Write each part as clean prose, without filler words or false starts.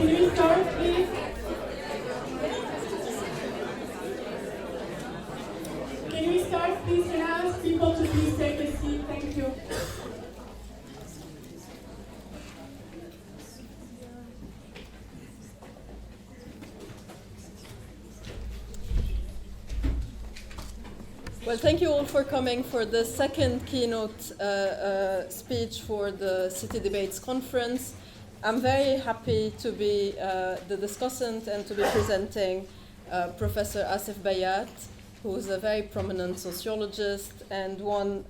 Can we start, please? Can we start, please? Can I ask people to please take a seat? Thank you. Well, thank you all for coming for the second keynote speech for the City Debates Conference. I'm very happy to be the discussant and to be presenting Professor Asef Bayat, who is a very prominent sociologist and one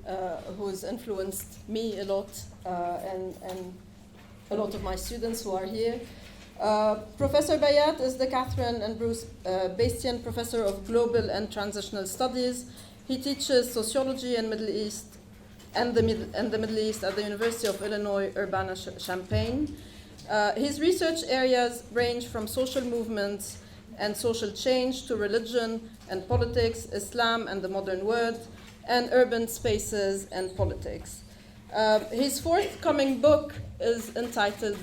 who's influenced me a lot and a lot of my students who are here. Professor Bayat is the Catherine and Bruce Bastian Professor of Global and Transitional Studies. He teaches sociology and Middle East and the Middle East at the University of Illinois Urbana-Champaign. His research areas range from social movements and social change to religion and politics, Islam and the modern world, and urban spaces and politics. His forthcoming book is entitled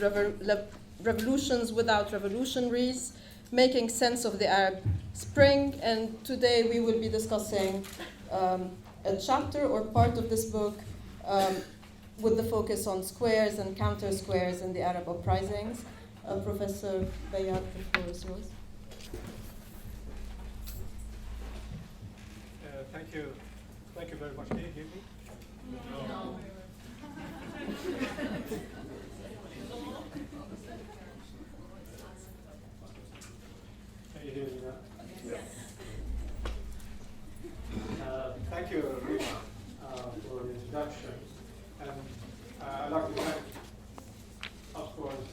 Revolutions Without Revolutionaries, Making Sense of the Arab Spring, and today we will be discussing a chapter or part of this book with the focus on squares and counter-squares in the Arab uprisings. Professor Bayat, the floor is yours. Thank you. Thank you very much. Can you hear me? No. Can you hear me now? Yes. Thank you, Rima, for the introduction. And I'd like to thank, of course,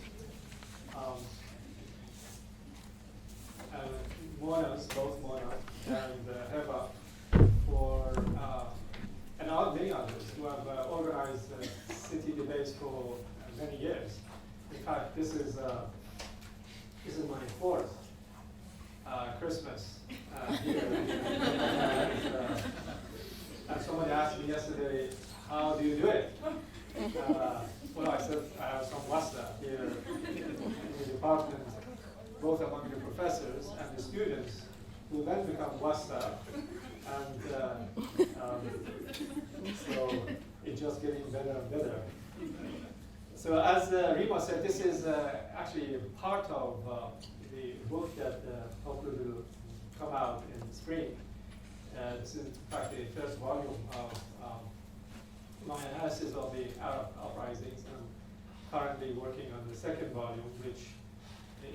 Monas, both Mona and Heba, for and many others who have organized city debates for many years. In fact, this is my fourth Christmas here. And somebody asked me yesterday, how do you do it? Well, I said I have some wasta here in the department, both among the professors and the students, who then become wasta. And so it's just getting better and better. So as Rima said, this is actually part of the book that hopefully will come out in spring. This is in fact the first volume of my analysis of the Arab uprisings. I'm currently working on the second volume, which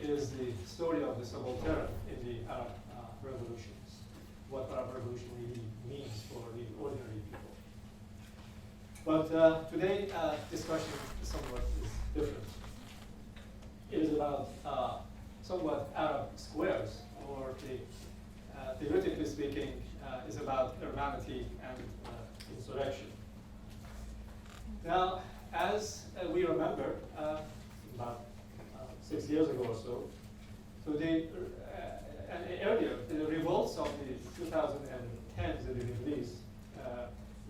is the story of the subaltern in the Arab revolutions, what Arab revolution really means for the ordinary people. But today, discussion somewhat is different. It is about somewhat Arab squares, or theoretically speaking, is about urbanity and insurrection. Now, as we remember, about 6 years ago or so, and earlier, the revolts of the 2010s in the Middle East,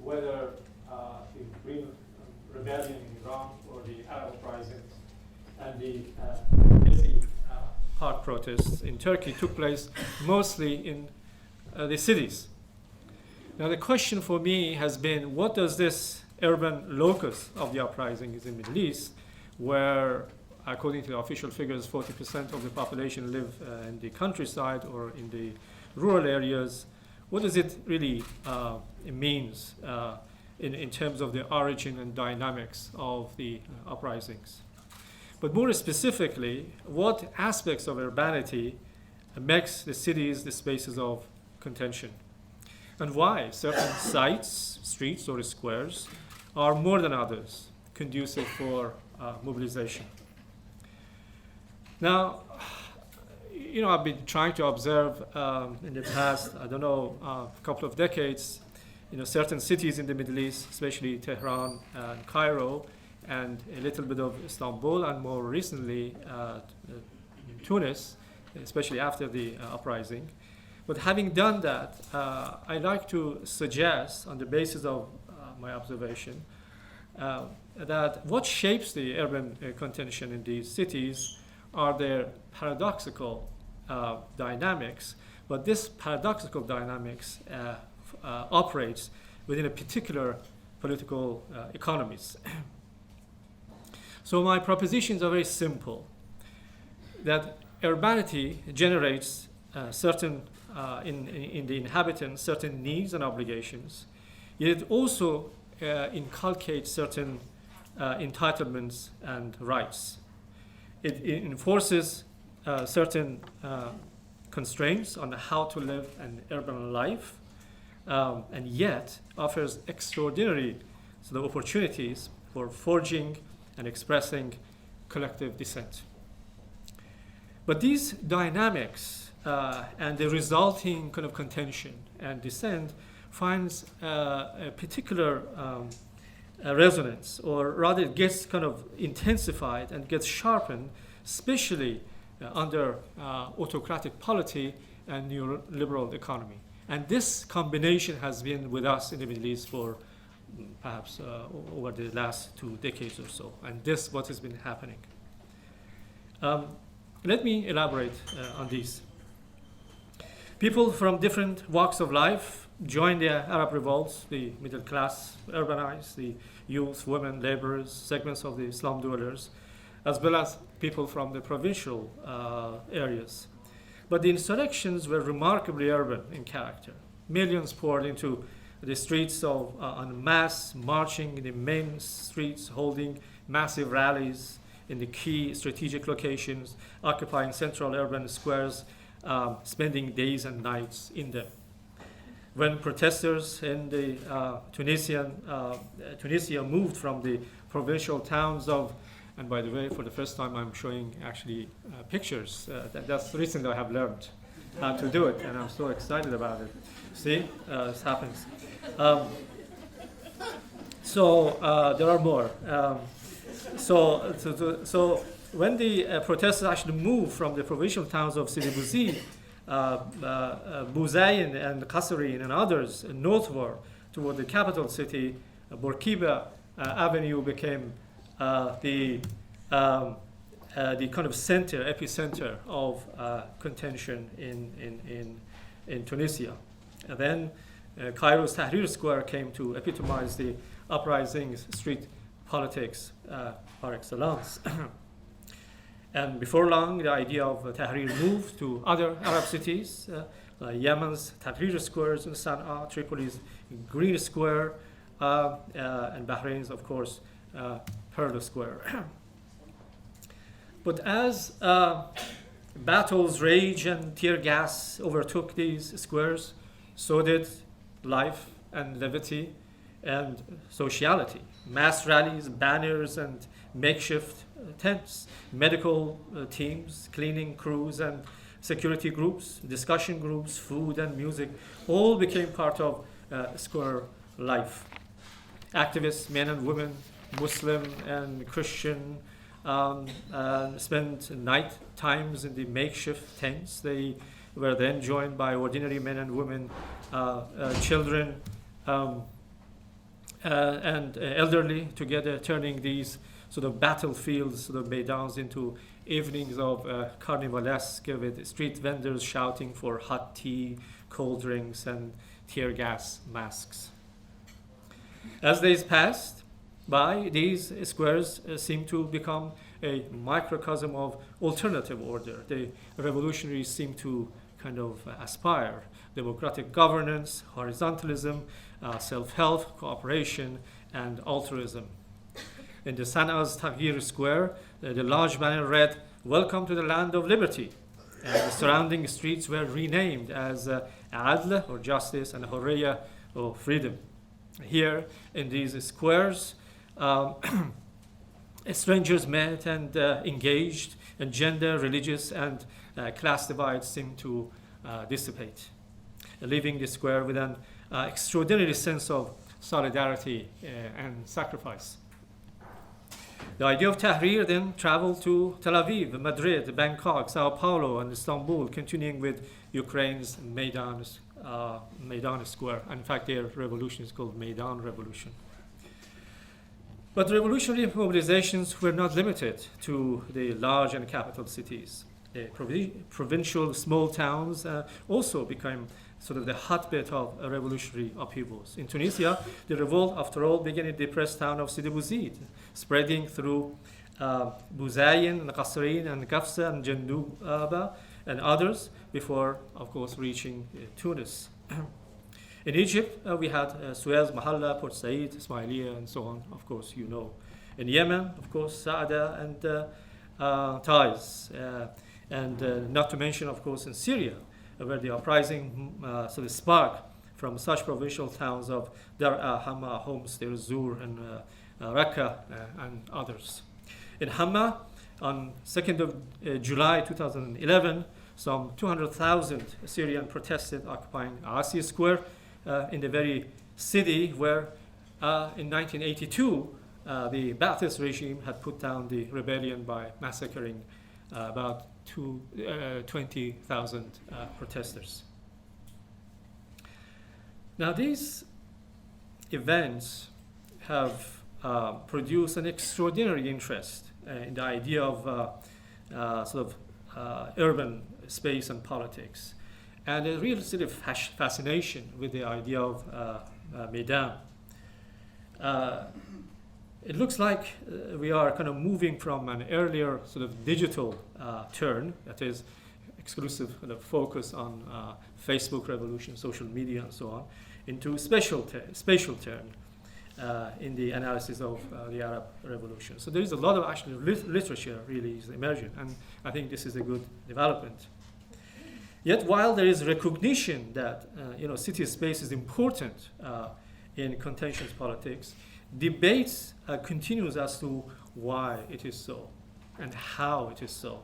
whether the Green Rebellion in Iran or the Arab uprisings and the Gezi Park protests in Turkey took place mostly in the cities. Now the question for me has been, what does this urban locus of the uprisings in the Middle East, where according to the official figures 40% of the population live in the countryside or in the rural areas, what does it really means in terms of the origin and dynamics of the uprisings? But more specifically, what aspects of urbanity makes the cities the spaces of contention? And why certain sites, streets or squares, are more than others conducive for mobilization? Now, I've been trying to observe in the past, couple of decades, certain cities in the Middle East, especially Tehran and Cairo, and a little bit of Istanbul, and more recently Tunis, especially after the uprising. But having done that, I'd like to suggest, on the basis of my observation, that what shapes the urban contention in these cities are there paradoxical dynamics, but this paradoxical dynamics operates within a particular political economies. So my propositions are very simple, that urbanity generates certain, in the inhabitants, certain needs and obligations, yet it also inculcates certain entitlements and rights. It enforces certain constraints on how to live an urban life, and yet offers extraordinary sort of opportunities for forging and expressing collective dissent. But these dynamics and the resulting kind of contention and dissent finds a particular resonance, or rather it gets kind of intensified and gets sharpened, especially under autocratic polity and neoliberal economy. And this combination has been with us in the Middle East for perhaps over the last 2 decades or so. And this is what has been happening. Let me elaborate on these. People from different walks of life joined the Arab revolts, the middle class urbanized, the youth, women, laborers, segments of the slum dwellers, as well as people from the provincial areas. But the insurrections were remarkably urban in character. Millions poured into the streets en masse, marching in the main streets, holding massive rallies in the key strategic locations, occupying central urban squares, spending days and nights in them. When protesters in the Tunisia moved from the provincial towns of, and by the way, for the first time I'm showing actually pictures. That's recently I have learned how to do it, and I'm so excited about it. See, this happens. So there are more. So when the protesters actually moved from the provincial towns of Sidi Bouzid, Bouzayn and Qasrin and others northward toward the capital city, Bourguiba Avenue became the kind of center, epicenter of contention in Tunisia. And then Cairo's Tahrir Square came to epitomize the uprising street politics par excellence. And before long, the idea of Tahrir moved to other Arab cities, like Yemen's Tahrir squares in Sana'a, Tripoli's Green Square, and Bahrain's, of course, Pearl Square. But as battles rage and tear gas overtook these squares, so did life and levity and sociality. Mass rallies, banners, and makeshift tents, medical teams, cleaning crews, and security groups, discussion groups, food and music, all became part of square life. Activists, men and women, Muslim and Christian, spent night times in the makeshift tents. They were then joined by ordinary men and women, children, and elderly together, turning these sort of battlefields, sort of meidans, into evenings of carnivalesque, with street vendors shouting for hot tea, cold drinks, and tear gas masks. As days passed by, these squares seemed to become a microcosm of alternative order. The revolutionaries seemed to kind of aspire democratic governance, horizontalism, self-help, cooperation, and altruism. In the Sana'a's Tahrir Square, the large banner read, "Welcome to the land of liberty." And the surrounding streets were renamed as Adl, or justice, and Hurriya, or freedom. Here, in these squares, strangers met and engaged, and gender, religious, and class divides seemed to dissipate, leaving the square with an extraordinary sense of solidarity and sacrifice. The idea of Tahrir then traveled to Tel Aviv, Madrid, Bangkok, Sao Paulo, and Istanbul, continuing with Ukraine's Maidan Square. In fact, their revolution is called Maidan Revolution. But revolutionary mobilizations were not limited to the large and capital cities. The provincial small towns also became sort of the hotbed of revolutionary upheavals. In Tunisia, the revolt, after all, began in the depressed town of Sidi Bouzid, spreading through Bouzayin, and Qasrin, and Kafsa, and Jandouba, and others, before, of course, reaching Tunis. In Egypt, we had Suez, Mahalla, Port Said, Ismailia, and so on, of course, you know. In Yemen, of course, Saada and Taiz. And not to mention, of course, in Syria, where the uprising sort of sparked from such provincial towns of Dar'a, Hama, Homs, Deir Zur, and Raqqa, and others. In Hama, on 2nd of July 2011, some 200,000 Syrians protested occupying Asi Square in the very city where in 1982 the Ba'athist regime had put down the rebellion by massacring about 20,000 protesters. Now these events have produced an extraordinary interest in the idea of urban space and politics, and a real sort of fascination with the idea of Meydan. It looks like we are kind of moving from an earlier sort of digital turn, that is exclusive kind of focus on Facebook revolution, social media, and so on, into spatial turn in the analysis of the Arab Revolution. So there is a lot of actually literature really is emerging, and I think this is a good development. Yet while there is recognition that city space is important in contentious politics, debates continues as to why it is so and how it is so.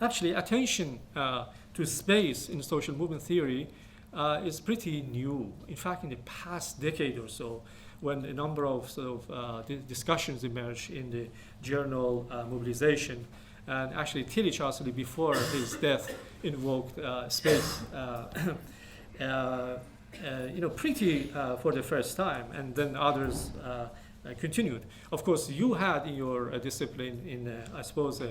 Actually, attention to space in social movement theory is pretty new. In fact, in the past decade or so, when a number of discussions emerged in the journal Mobilization, and actually Tillich, actually before his death, invoked space, pretty for the first time, and then others continued. Of course, you had in your discipline, in I suppose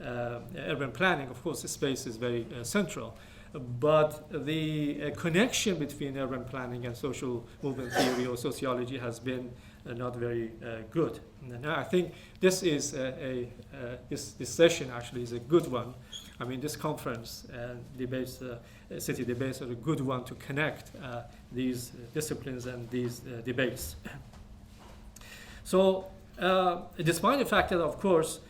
urban planning, of course, space is very central. But the connection between urban planning and social movement theory or sociology has been not very good. And I think this is this session actually is a good one. I mean, this conference and debates, city debates, are a good one to connect these disciplines and these debates. So, despite the fact that, of course,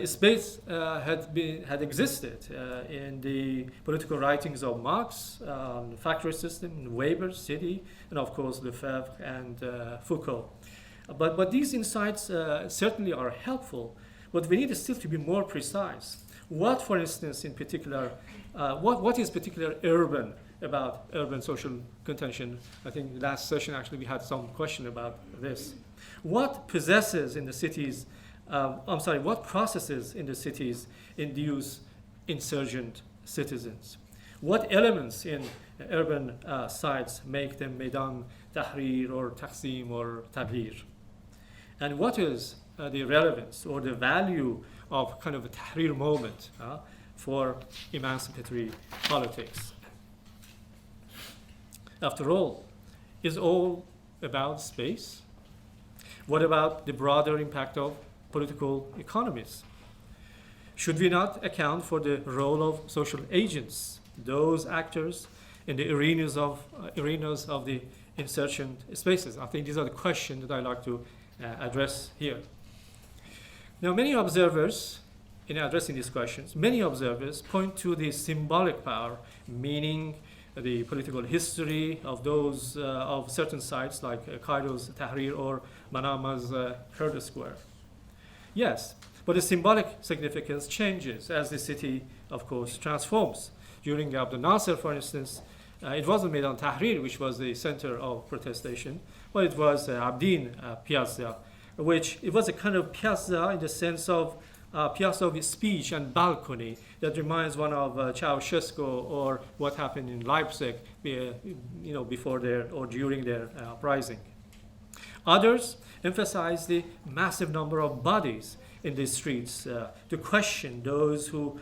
space had existed in the political writings of Marx, the factory system, Weber, City, and of course Lefebvre and Foucault. But these insights certainly are helpful, but we need still to be more precise. What, for instance, in particular, what is particular urban about urban social contention? I think last session actually we had some question about this. What possesses in the cities what processes in the cities induce insurgent citizens? What elements in urban sites make them Meydan Tahrir or Taqsim or Tablir? And what is the relevance or the value of kind of a Tahrir moment for emancipatory politics? After all, is all about space? What about the broader impact of political economies? Should we not account for the role of social agents, those actors in the arenas of the insurgent spaces? I think these are the questions that I like to address here. Now, many observers, in addressing these questions, many observers point to the symbolic power, meaning the political history of those of certain sites like Cairo's Tahrir or Manama's Kurd Square. Yes, but the symbolic significance changes as the city, of course, transforms. During Abdel Nasser, for instance, it wasn't Meydan Tahrir, which was the center of protestation, but it was Abdin Piazza, which it was a kind of piazza in the sense of piazza of speech and balcony that reminds one of Ceausescu or what happened in Leipzig, before their or during their uprising. Others emphasize the massive number of bodies in the streets to question those who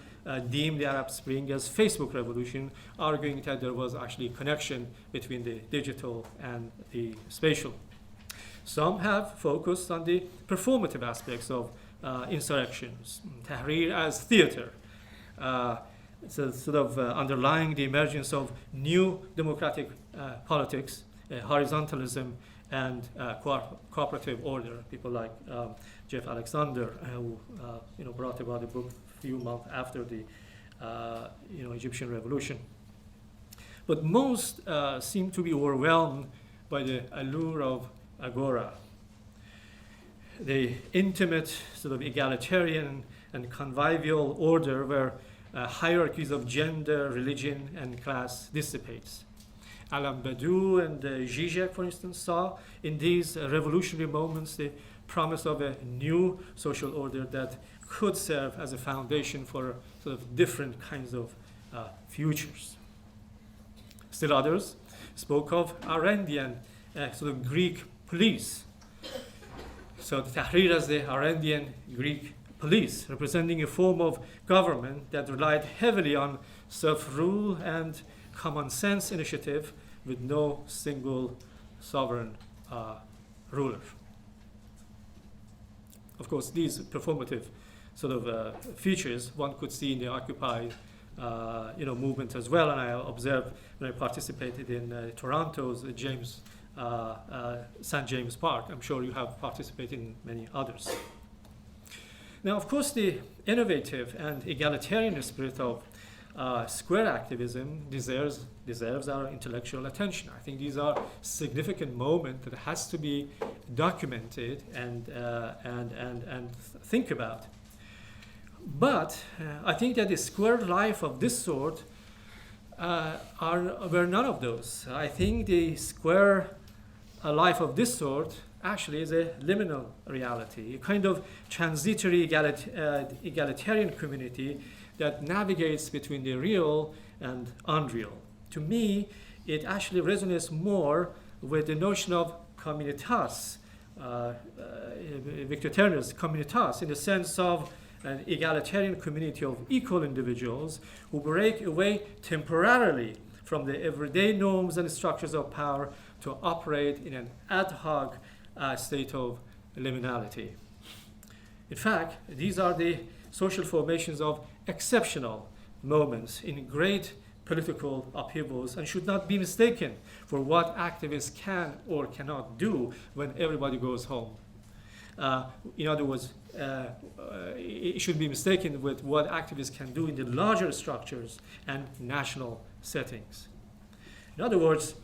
deemed the Arab Spring as Facebook revolution, arguing that there was actually a connection between the digital and the spatial. Some have focused on the performative aspects of insurrections, Tahrir as theater, so sort of underlying the emergence of new democratic politics, horizontalism, and cooperative order. People like Jeff Alexander, who brought about the book a few months after the Egyptian revolution. But most seem to be overwhelmed by the allure of Agora, the intimate, sort of egalitarian and convivial order where hierarchies of gender, religion, and class dissipates. Alam Badou and Zizek, for instance, saw in these revolutionary moments the promise of a new social order that could serve as a foundation for sort of different kinds of futures. Still others spoke of Arendian, sort of Greek police. So the Tahrir as the Arendian Greek police, representing a form of government that relied heavily on self-rule and common sense initiative with no single sovereign ruler. Of course, these performative sort of features one could see in the Occupy movement as well, and I observed when I participated in Toronto's St. James Park. I'm sure you have participated in many others. Now, of course, the innovative and egalitarian spirit of square activism deserves our intellectual attention. I think these are significant moments that has to be documented and think about. But I think that the square life of this sort were none of those. I think the square life of this sort actually is a liminal reality, a kind of transitory egalitarian community that navigates between the real and unreal. To me, it actually resonates more with the notion of communitas, Victor Turner's communitas, in the sense of an egalitarian community of equal individuals who break away temporarily from the everyday norms and structures of power to operate in an ad hoc state of liminality. In fact, these are the social formations of exceptional moments in great political upheavals and should not be mistaken for what activists can or cannot do when everybody goes home. In other words, it should be mistaken with what activists can do in the larger structures and national settings. In other words,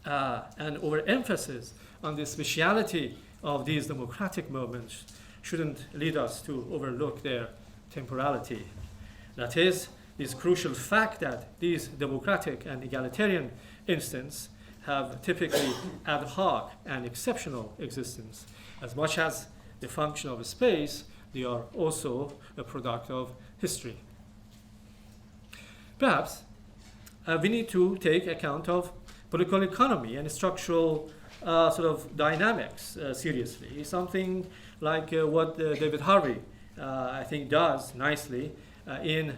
an overemphasis on the speciality of these democratic moments shouldn't lead us to overlook their temporality. That is, this crucial fact that these democratic and egalitarian instances have typically ad hoc and exceptional existence. As much as the function of space, they are also a product of history. Perhaps we need to take account of political economy and structural sort of dynamics seriously. Something like what David Harvey, I think, does nicely in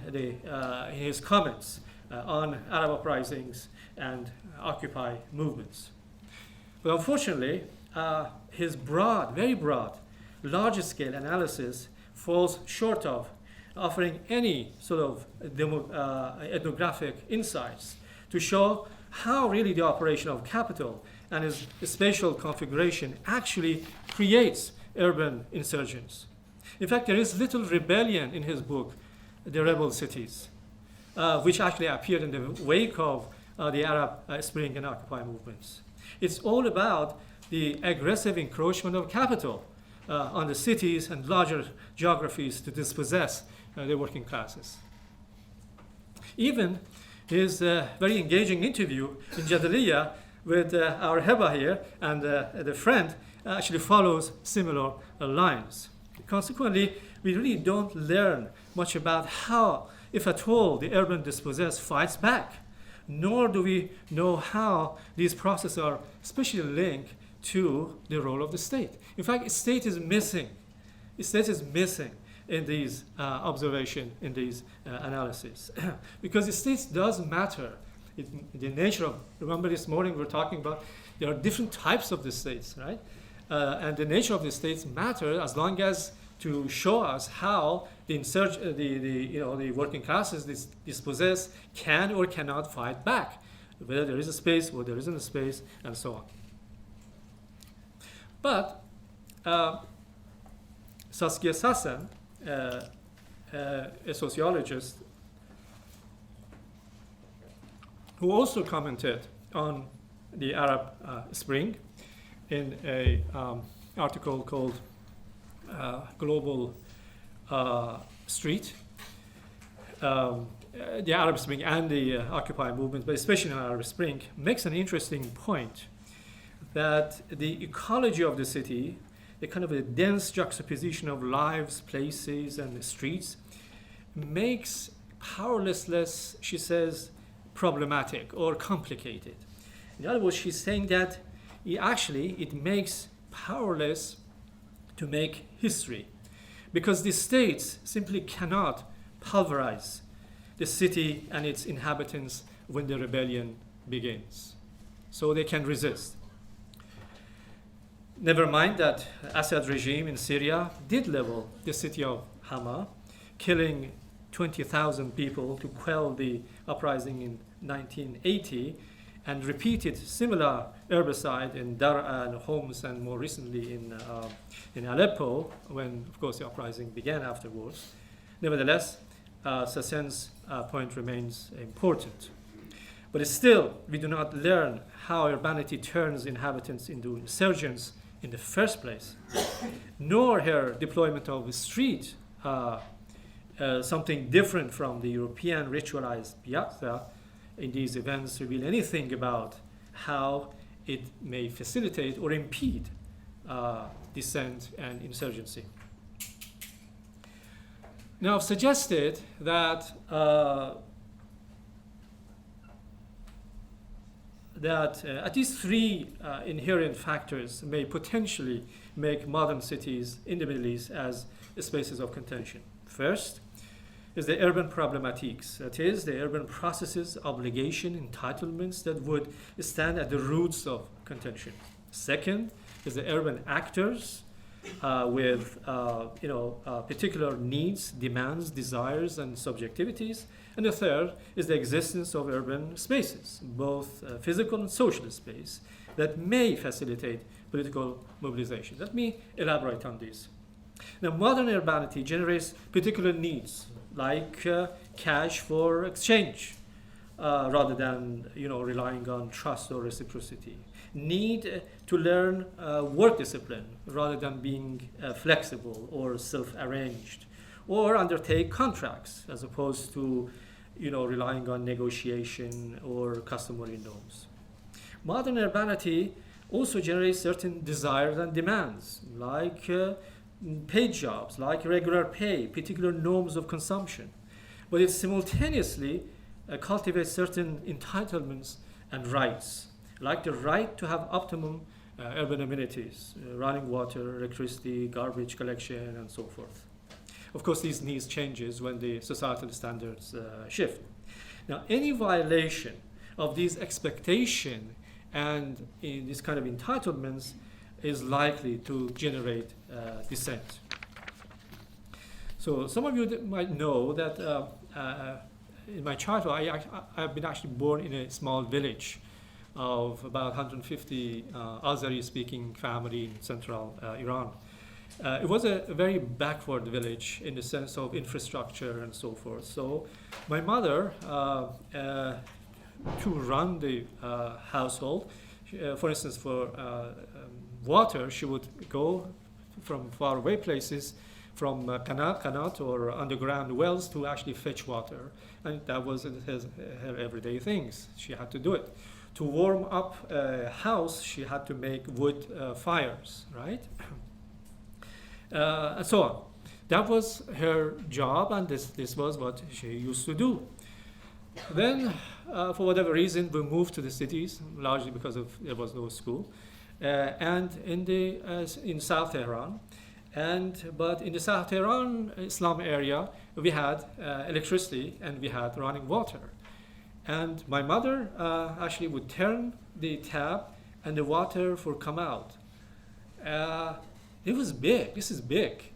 his comments on Arab uprisings and Occupy movements. But unfortunately, his broad, very broad, large-scale analysis falls short of offering any sort of ethnographic insights to show how really the operation of capital and its spatial configuration actually creates urban insurgents. In fact, there is little rebellion in his book, The Rebel Cities, which actually appeared in the wake of the Arab Spring and Occupy movements. It's all about the aggressive encroachment of capital on the cities and larger geographies to dispossess the working classes. Even his very engaging interview in Jadaliyya with our Heba here and the friend actually follows similar lines. Consequently, we really don't learn much about how, if at all, the urban dispossessed fights back, nor do we know how these processes are especially linked to the role of the state. In fact, state is missing. The state is missing in these observation, in these analysis, because the state does matter. The nature of, remember this morning we were talking about, there are different types of the states, right? And the nature of the states matter as long as to show us how the working classes dispossessed can or cannot fight back, whether there is a space or there isn't a space, and so on. But Saskia Sassen, a sociologist, who also commented on the Arab Spring in an article called Global Street, the Arab Spring and the Occupy movement, but especially the Arab Spring, makes an interesting point that the ecology of the city, the kind of a dense juxtaposition of lives, places, and streets, makes powerlessness, she says, problematic or complicated. In other words, she's saying that it makes powerless to make history, because the states simply cannot pulverize the city and its inhabitants when the rebellion begins. So they can resist. Never mind that Assad regime in Syria did level the city of Hama, killing 20,000 people to quell the uprising in 1980, and repeated similar herbicide in Dar'a and Homs, and more recently in Aleppo, when, of course, the uprising began afterwards. Nevertheless, Sassen's point remains important. But still, we do not learn how urbanity turns inhabitants into insurgents in the first place, nor her deployment of street, something different from the European ritualized piazza in these events, reveal anything about how it may facilitate or impede dissent and insurgency. Now, I've suggested that at least three inherent factors may potentially make modern cities in the Middle East as spaces of contention. First is the urban problematics, that is, the urban processes, obligation, entitlements that would stand at the roots of contention. Second is the urban actors with particular needs, demands, desires, and subjectivities. And the third is the existence of urban spaces, both physical and social space, that may facilitate political mobilization. Let me elaborate on this. Now, modern urbanity generates particular needs, like cash for exchange, rather than relying on trust or reciprocity. Need to learn work discipline rather than being flexible or self-arranged, or undertake contracts as opposed to relying on negotiation or customary norms. Modern urbanity also generates certain desires and demands, like paid jobs, like regular pay, particular norms of consumption. But it simultaneously cultivates certain entitlements and rights, like the right to have optimum urban amenities, running water, electricity, garbage collection, and so forth. Of course, these needs changes when the societal standards shift. Now, any violation of these expectations and in this kind of entitlements is likely to generate dissent. So some of you might know that in my childhood, I've been actually born in a small village of about 150 Azeri-speaking family in central Iran. It was a very backward village in the sense of infrastructure and so forth. So my mother, to run the household, for instance, for water, she would go from faraway places, from qanat or underground wells, to actually fetch water. And that was her everyday things. She had to do it. To warm up a house, she had to make wood fires, right? And so on. That was her job, and this was what she used to do. Then, for whatever reason, we moved to the cities, largely because there was no school. and in South Tehran. But in the South Tehran slum area, we had electricity and we had running water. And my mother actually would turn the tap and the water would come out. It was big. This is big.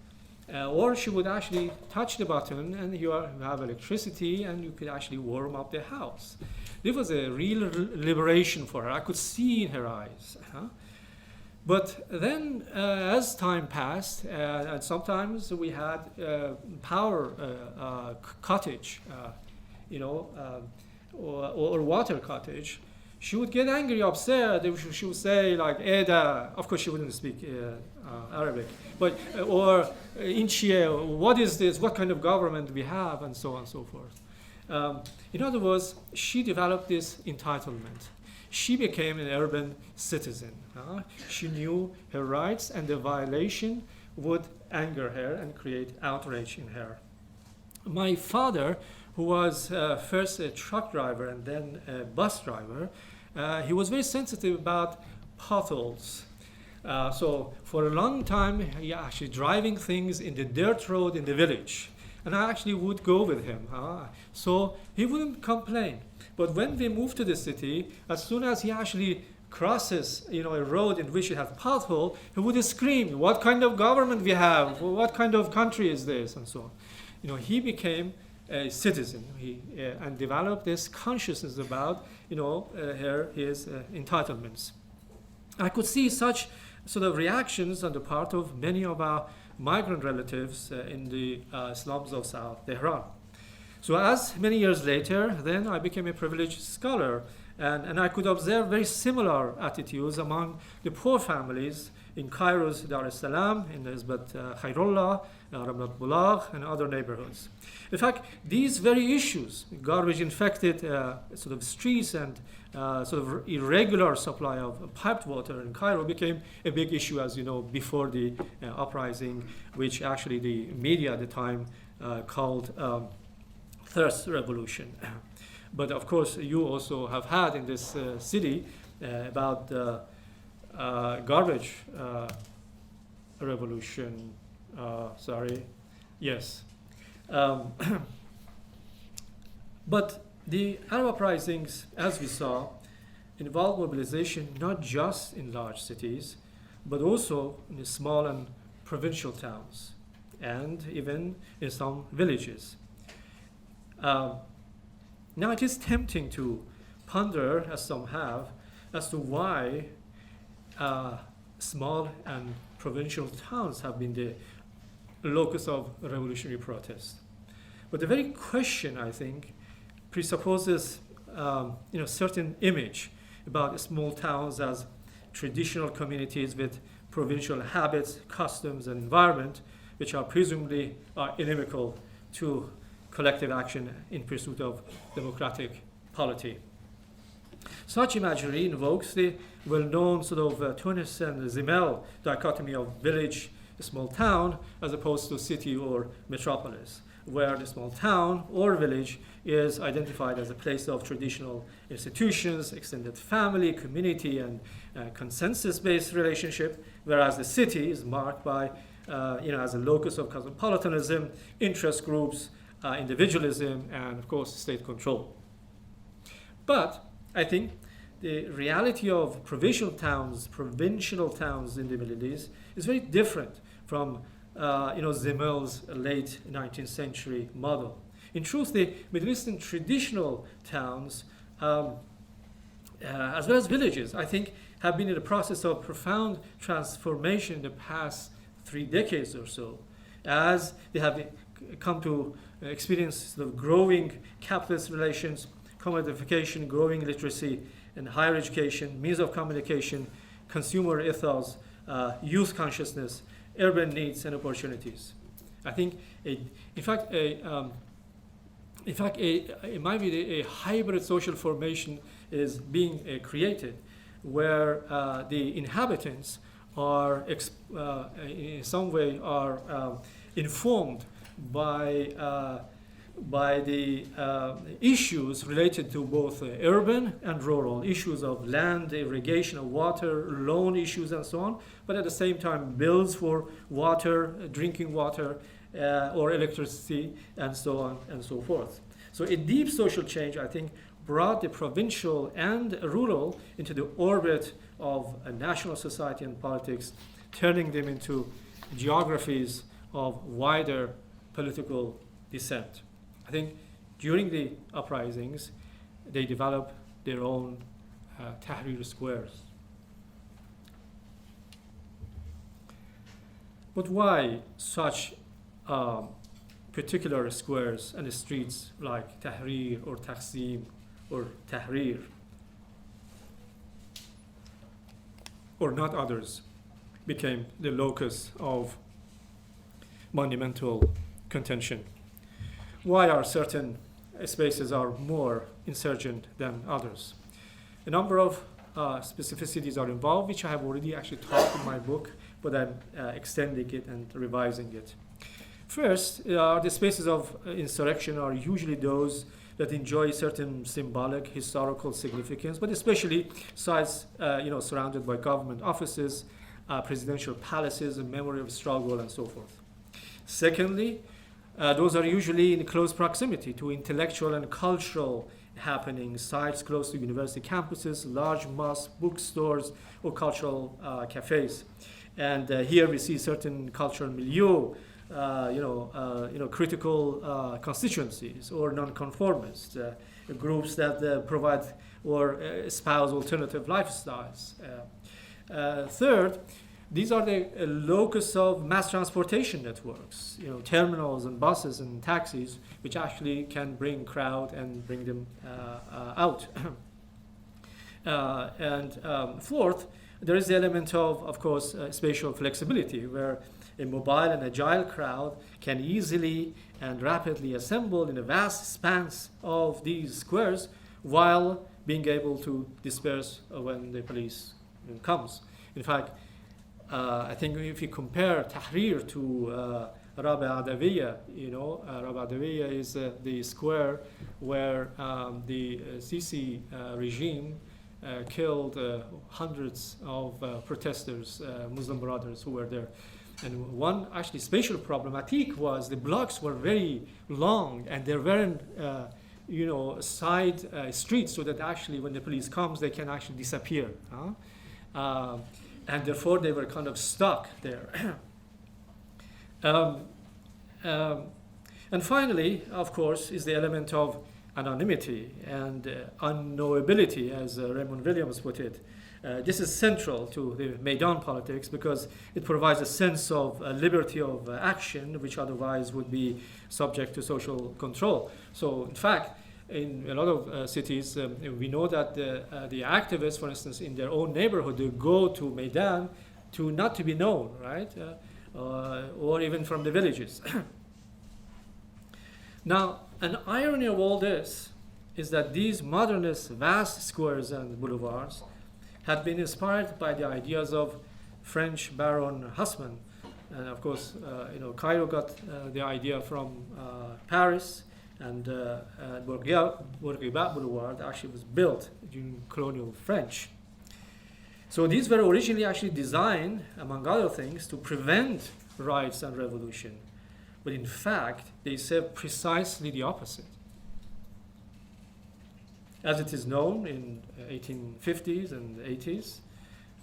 Or she would actually touch the button and you have electricity and you could actually warm up the house. It was a real liberation for her. I could see in her eyes. But then, as time passed, and sometimes we had power cottage, or water cottage. She would get angry, upset. She would say like "Eda." Of course, she wouldn't speak Arabic, but or "Inchie," what is this? What kind of government we have, and so on and so forth. In other words, she developed this entitlement. She became an urban citizen. She knew her rights, and the violation would anger her and create outrage in her. My father, who was first a truck driver and then a bus driver, he was very sensitive about potholes. So for a long time, he actually driving things in the dirt road in the village. And I actually would go with him. So he wouldn't complain. But when we moved to the city, as soon as he actually crosses, a road in which it has pothole, he would scream, "What kind of government we have? What kind of country is this?" and so on. He became a citizen and developed this consciousness about, his entitlements. I could see such sort of reactions on the part of many of our migrant relatives in the slums of South Tehran. So as many years later, then I became a privileged scholar, and I could observe very similar attitudes among the poor families in Cairo's Dar es Salaam, in Hizbat Khairullah, Ramat Bulag, and other neighborhoods. In fact, these very issues, garbage-infected sort of streets and sort of irregular supply of piped water in Cairo became a big issue, as you know, before the uprising, which actually the media at the time called thirst revolution. But of course, you also have had in this city about the garbage revolution. Yes. But the Arab uprisings, as we saw, involved mobilization not just in large cities, but also in the small and provincial towns, and even in some villages. Now it is tempting to ponder, as some have, as to why small and provincial towns have been the locus of revolutionary protest. But the very question, I think, presupposes certain image about small towns as traditional communities with provincial habits, customs, and environment, which are presumably inimical to collective action in pursuit of democratic polity. Such imagery invokes the well-known sort of Tunis and Zimmel dichotomy of village, small town, as opposed to city or metropolis, where the small town or village is identified as a place of traditional institutions, extended family, community, and consensus-based relationship, whereas the city is marked by, as a locus of cosmopolitanism, interest groups, individualism, and of course, state control. But I think the reality of provincial towns in the Middle East is very different from Zimmel's late 19th century model. In truth, the Middle Eastern traditional towns, as well as villages, I think, have been in the process of profound transformation in the past 3 decades or so, as they have come to experience the growing capitalist relations, commodification, growing literacy, and higher education, means of communication, consumer ethos, youth consciousness, urban needs and opportunities. I think, it might be a hybrid social formation is being created, where the inhabitants are, in some way, are informed by by the issues related to both urban and rural, issues of land, irrigation of water, loan issues and so on, but at the same time bills for water, drinking water, or electricity, and so on and so forth. So a deep social change, I think, brought the provincial and rural into the orbit of a national society and politics, turning them into geographies of wider political dissent. I think during the uprisings, they developed their own Tahrir squares. But why such particular squares and streets like Tahrir or Taksim or Tahrir, or not others, became the locus of monumental contention? Why are certain spaces are more insurgent than others? A number of specificities are involved, which I have already actually taught in my book, but I'm extending it and revising it. First, the spaces of insurrection are usually those that enjoy certain symbolic, historical significance, but especially sites surrounded by government offices, presidential palaces, and memory of struggle, and so forth. Secondly, those are usually in close proximity to intellectual and cultural happenings, sites close to university campuses, large mosques, bookstores, or cultural cafes. And here we see certain cultural milieu, critical constituencies or nonconformists, groups that provide or espouse alternative lifestyles. Third, these are the locus of mass transportation networks, terminals and buses and taxis, which actually can bring crowd and bring them out. Fourth, there is the element of course, spatial flexibility, where a mobile and agile crowd can easily and rapidly assemble in a vast spans of these squares while being able to disperse when the police comes. In fact, I think if you compare Tahrir to Rabaa Adawiya, Rabaa Adawiya is the square where the Sisi regime killed hundreds of protesters, Muslim brothers who were there. And one actually spatial problematic was the blocks were very long and there weren't side streets, so that actually when the police comes they can actually disappear. And therefore they were kind of stuck there. And finally, of course, is the element of anonymity and unknowability, as Raymond Williams put it. This is central to the Maidan politics because it provides a sense of liberty of action, which otherwise would be subject to social control. So, in fact, in a lot of cities, we know that the activists, for instance, in their own neighborhood, they go to Maidan to not to be known, right? Or even from the villages. Now, an irony of all this is that these modernist vast squares and boulevards had been inspired by the ideas of French Baron Haussmann. And of course, Cairo got the idea from Paris, and Bourguiba Boulevard actually was built during colonial French. So these were originally actually designed, among other things, to prevent riots and revolution. But in fact, they serve precisely the opposite. As it is known in 1850s and 80s,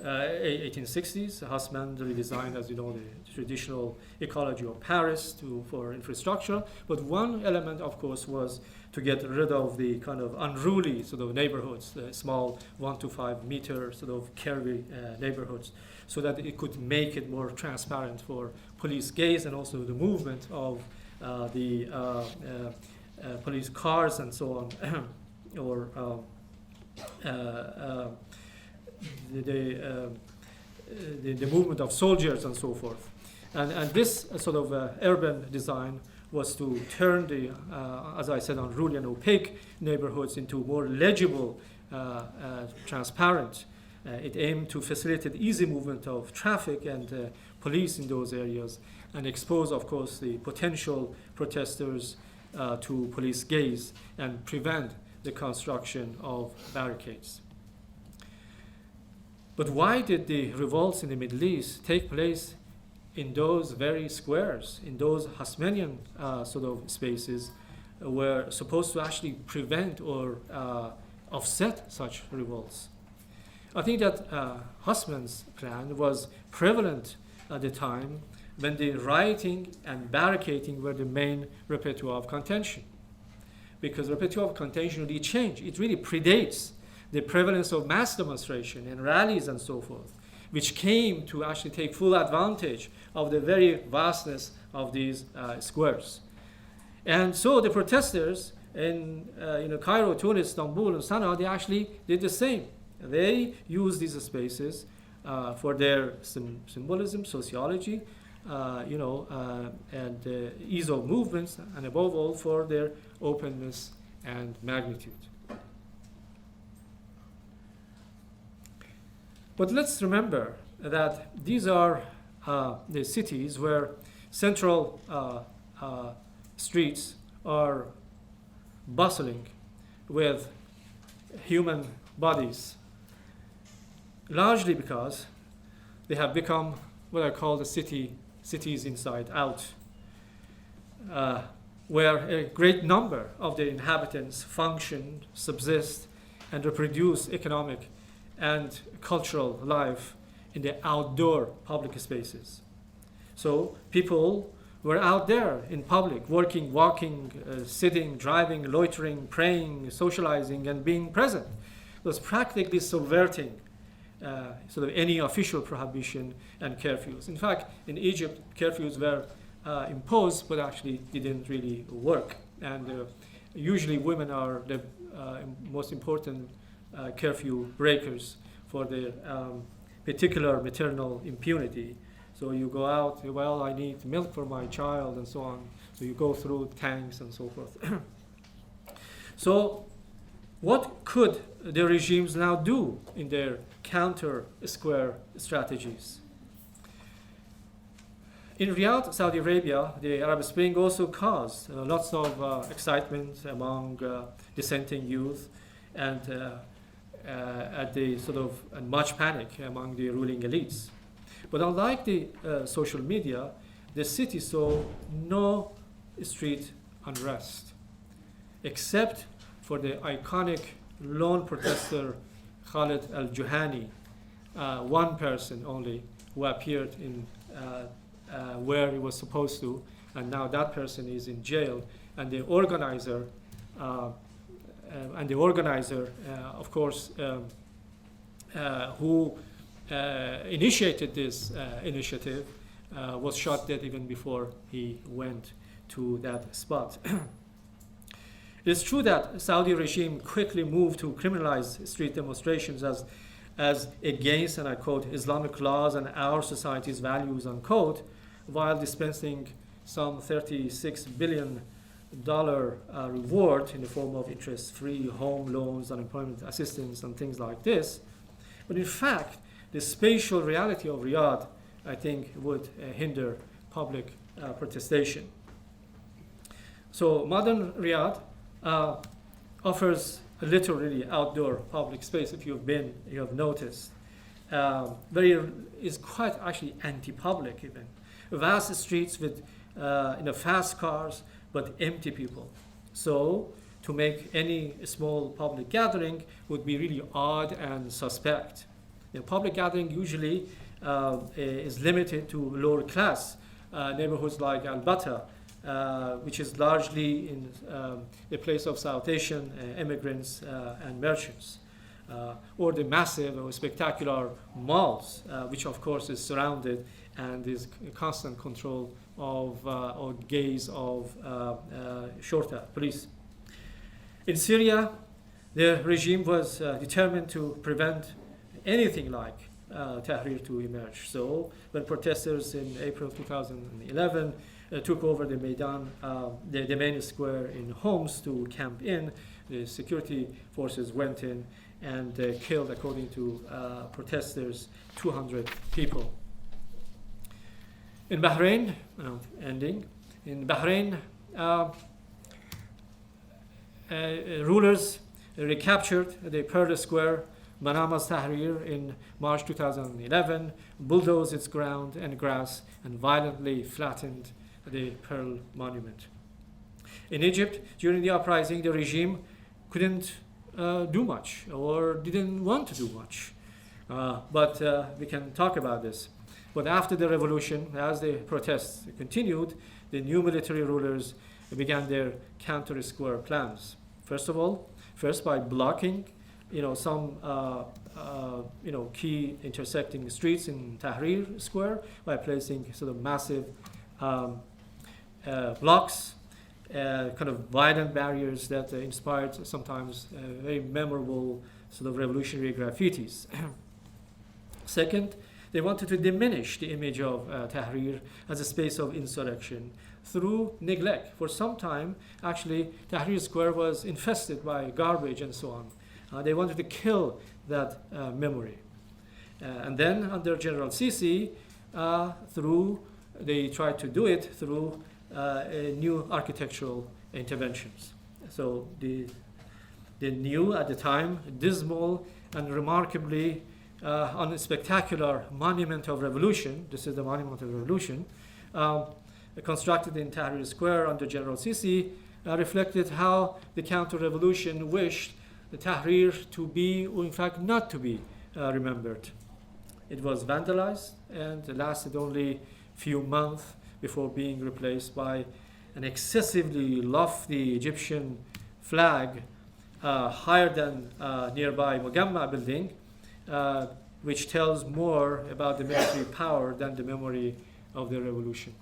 1860s, Haussmann redesigned, as you know, the traditional ecology of Paris for infrastructure. But one element, of course, was to get rid of the kind of unruly sort of neighborhoods, the small 1 to 5 meter sort of curvy neighborhoods, so that it could make it more transparent for police gaze and also the movement of the police cars and so on, or the movement of soldiers and so forth. And this sort of urban design was to turn the, as I said, unruly and opaque neighborhoods into more legible, transparent. It aimed to facilitate easy movement of traffic and police in those areas and expose, of course, the potential protesters to police gaze and prevent the construction of barricades. But why did the revolts in the Middle East take place in those very squares, in those Haussmannian sort of spaces, were supposed to actually prevent or offset such revolts? I think that Haussmann's plan was prevalent at the time when the rioting and barricading were the main repertoire of contention. Because repertoire of contention really changed. It really predates the prevalence of mass demonstration and rallies and so forth, which came to actually take full advantage of the very vastness of these squares. And so the protesters in Cairo, Tunis, Istanbul, and Sana'a, they actually did the same. They used these spaces for their symbolism, sociology, and ease of movements, and above all for their openness and magnitude. But let's remember that these are the cities where central streets are bustling with human bodies, largely because they have become what I call the cities inside out, where a great number of the inhabitants function, subsist, and reproduce economic and cultural life in the outdoor public spaces. So people were out there in public, working, walking, sitting, driving, loitering, praying, socializing, and being present. It was practically subverting sort of any official prohibition and curfews. In fact, in Egypt, curfews were imposed, but actually didn't really work. And usually women are the most important curfew breakers for their particular maternal impunity. So you go out, well, I need milk for my child, and so on. So you go through tanks and so forth. So what could the regimes now do in their counter-square strategies? In Riyadh, Saudi Arabia, the Arab Spring also caused lots of excitement among dissenting youth, and at the sort of much panic among the ruling elites. But unlike the social media, the city saw no street unrest, except for the iconic lone protester Khalid al-Juhani, one person only who appeared in where he was supposed to, and now that person is in jail. And the organizer, of course, who initiated this initiative, was shot dead even before he went to that spot. It's true that Saudi regime quickly moved to criminalize street demonstrations as against, and I quote, Islamic laws and our society's values, unquote, while dispensing some $36 billion reward in the form of interest-free home loans, unemployment assistance, and things like this. But in fact, the spatial reality of Riyadh, I think, would hinder public protestation. So modern Riyadh offers a literally outdoor public space. If you've been, you have noticed. Is quite actually anti-public even. Vast streets with fast cars, but empty people. So to make any small public gathering would be really odd and suspect. Public gathering usually is limited to lower class neighborhoods like Al-Bata, which is largely in the place of South Asian immigrants and merchants, or the massive or spectacular malls, which of course is surrounded and is constant control of or gaze of Shorta police. In Syria, the regime was determined to prevent anything like Tahrir to emerge. So when protesters in April 2011 took over the Maidan, the main square in Homs to camp in, the security forces went in and killed, according to protesters, 200 people. In Bahrain, in Bahrain, rulers recaptured the Pearl Square, Manama's Tahrir, in March 2011, bulldozed its ground and grass, and violently flattened the Pearl Monument. In Egypt, during the uprising, the regime couldn't do much or didn't want to do much. But we can talk about this. But after the revolution, as the protests continued, the new military rulers began their counter-square plans. First by blocking, some key intersecting streets in Tahrir Square by placing sort of massive blocks, kind of violent barriers that inspired sometimes very memorable sort of revolutionary graffitis. Second, they wanted to diminish the image of Tahrir as a space of insurrection through neglect. For some time, actually, Tahrir Square was infested by garbage and so on. They wanted to kill that memory. And then under General Sisi, they tried to do it through new architectural interventions. So the new, at the time, dismal and remarkably unspectacular Monument of Revolution, this is the Monument of Revolution, constructed in Tahrir Square under General Sisi, reflected how the counter-revolution wished the Tahrir to be, or in fact not to be, remembered. It was vandalized and lasted only few months before being replaced by an excessively lofty Egyptian flag higher than nearby Mugamma building, which tells more about the military power than the memory of the revolution.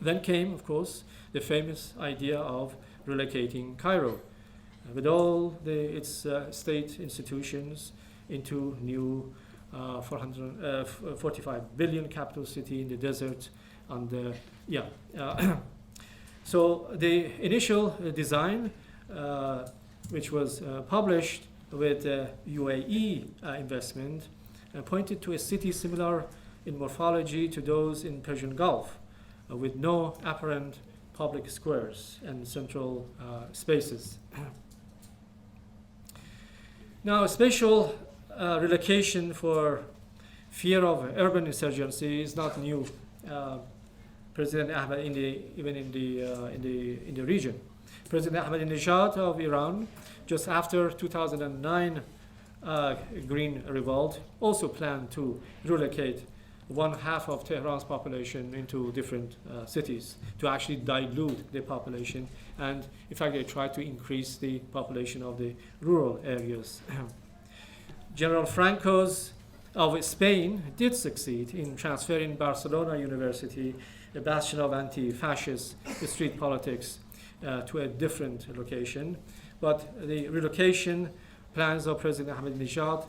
Then came, of course, the famous idea of relocating Cairo, with all its state institutions, into new 45 billion capital city in the desert. So the initial design, which was published with UAE investment, pointed to a city similar in morphology to those in Persian Gulf, with no apparent public squares and central spaces. Now, spatial relocation for fear of urban insurgency is not new. President Ahmed, even in the region, President Ahmadinejad of Iran, just after 2009 Green Revolt, also planned to relocate 1/2 of Tehran's population into different cities to actually dilute the population, and in fact they tried to increase the population of the rural areas. General Franco's of Spain did succeed in transferring Barcelona University, a bastion of anti-fascist street politics, to a different location. But the relocation plans of President Ahmadinejad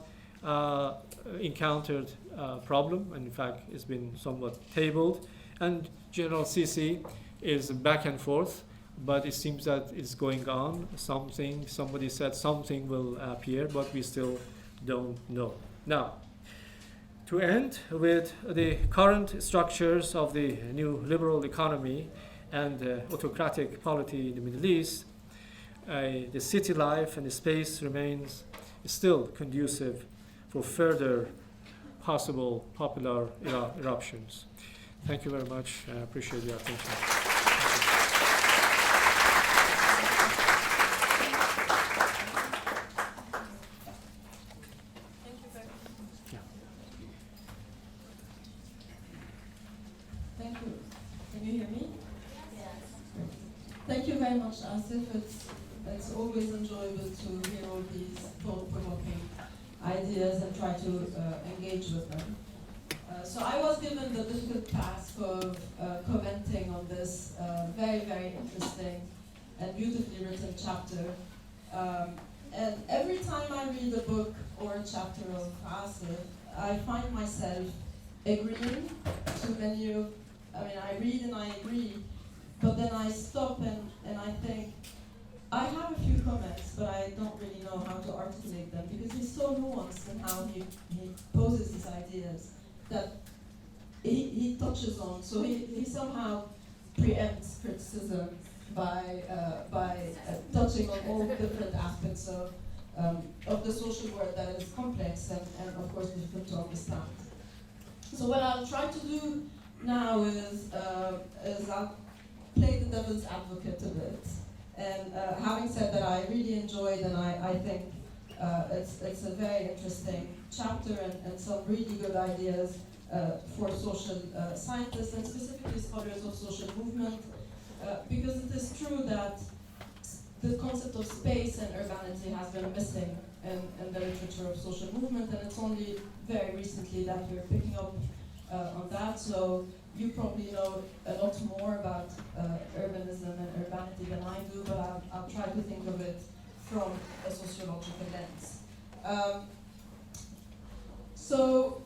encountered a problem, and in fact it's been somewhat tabled. And General Sisi is back and forth, but it seems that it's going on. Somebody said something will appear, but we still don't know. Now, to end with the current structures of the new liberal economy and autocratic polity in the Middle East, the city life and the space remains still conducive for further possible popular eruptions. Thank you very much. I appreciate your attention. Thank you. Can you hear me? Yes. Thank you very much, Asef. It's always enjoyable to hear all these thought-provoking ideas and try to engage with them. So I was given the difficult task of commenting on this very, very interesting and beautifully written chapter. And every time I read a book or a chapter of Asef, I find myself agreeing to many of, I read and I agree, but then I stop and I think, I have a few comments, but I don't really know how to articulate them because he's so nuanced in how he poses these ideas that he touches on. So he somehow preempts criticism by touching on all different aspects of the social world that is complex and of course difficult to understand. So what I'll try to do now is I'll play the devil's advocate a bit. And having said that, I really enjoyed and I think it's a very interesting chapter and some really good ideas for social scientists and specifically scholars of social movement, because it is true that the concept of space and urbanity has been missing in the literature of social movement, and it's only very recently that we're picking up on that. So you probably know a lot more about urbanism and urbanity than I do, but I'll try to think of it from a sociological lens. So,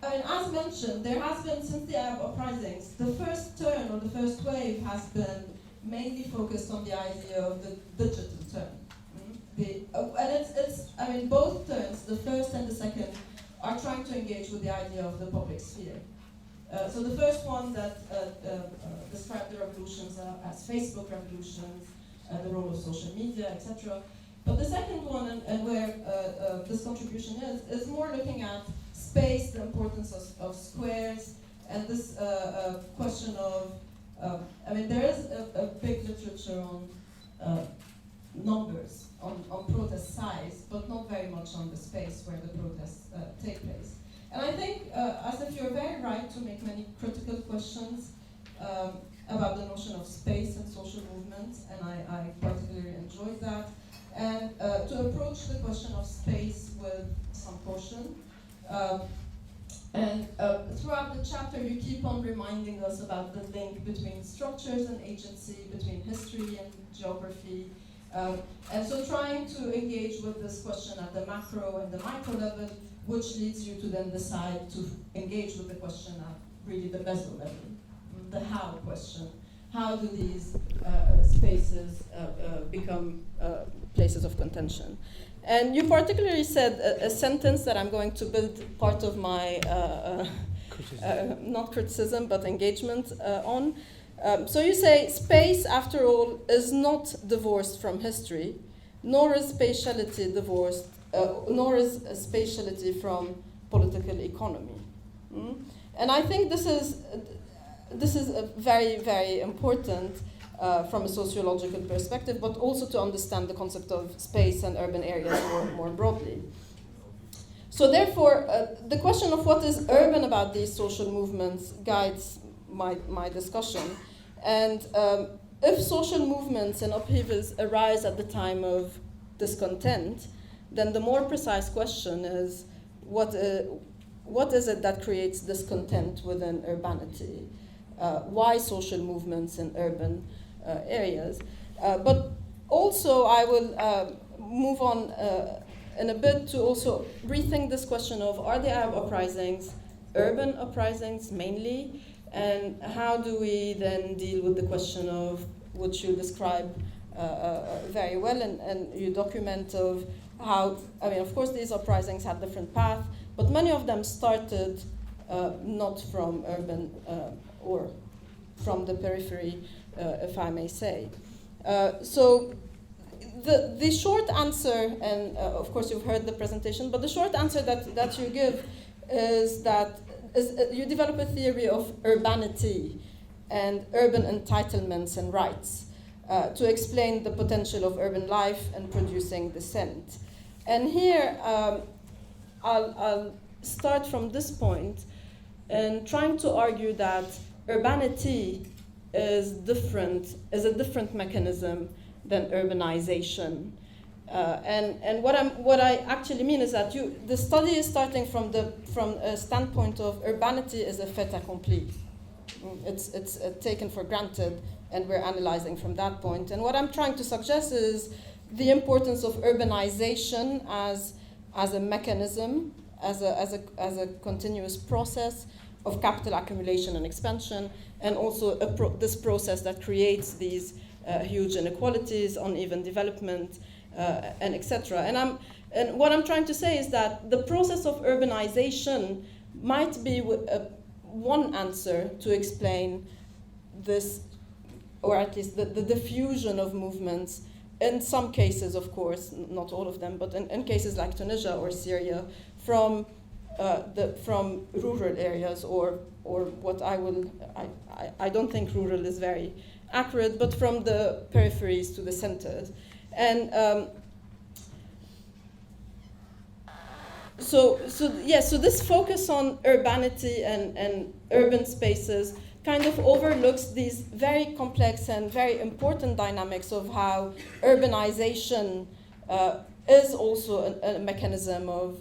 I mean, as mentioned, there has been, since the Arab uprisings, the first turn or the first wave has been mainly focused on the idea of the digital turn. And I mean, both turns, the first and the second, are trying to engage with the idea of the public sphere. So the first one that described the revolutions as Facebook revolutions, the role of social media, etc. But the second one, and where this contribution is more looking at space, the importance of squares, and this question of, I mean, there is a big literature on numbers, on protest size, but not very much on the space where the protests take place. And I think, Asef, you're very right to make many critical questions about the notion of space and social movements, and I particularly enjoyed that. And to approach the question of space with some caution. And throughout the chapter, you keep on reminding us about the link between structures and agency, between history and geography. And so trying to engage with this question at the macro and the micro level, which leads you to then decide to engage with the question at really the meso level, the how question. How do these spaces become places of contention? And you particularly said a sentence that I'm going to build part of my, not criticism, but engagement on. So you say, space, after all, is not divorced from history, nor is spatiality divorced, nor is spatiality from political economy. And I think this is very, very important from a sociological perspective, but also to understand the concept of space and urban areas more broadly. So therefore, the question of what is urban about these social movements guides my discussion. And if social movements and upheavals arise at the time of discontent, then the more precise question is, what is it that creates discontent within urbanity? Why social movements in urban areas? But also I will move on in a bit to also rethink this question of, are the Arab uprisings urban uprisings mainly? And how do we then deal with the question of, which you describe very well and you document of how, I mean, of course these uprisings had different paths, but many of them started not from urban or from the periphery, if I may say. So the short answer, and of course you've heard the presentation, but the short answer that you give is that you develop a theory of urbanity and urban entitlements and rights to explain the potential of urban life and producing dissent. And here I'll start from this point and trying to argue that urbanity is a different mechanism than urbanization. And what I actually mean is that the study is starting from a standpoint of urbanity is a fait accompli. It's taken for granted, and we're analyzing from that point. And what I'm trying to suggest is the importance of urbanization as a mechanism, as a continuous process of capital accumulation and expansion, and also this process that creates these huge inequalities, uneven development, and etc. And what I'm trying to say is that the process of urbanization might be one answer to explain this or at least the diffusion of movements, in some cases, of course, not all of them, but in cases like Tunisia or Syria, from rural areas, or what I don't think rural is very accurate, but from the peripheries to the centers. And so this focus on urbanity and urban spaces kind of overlooks these very complex and very important dynamics of how urbanization is also a mechanism of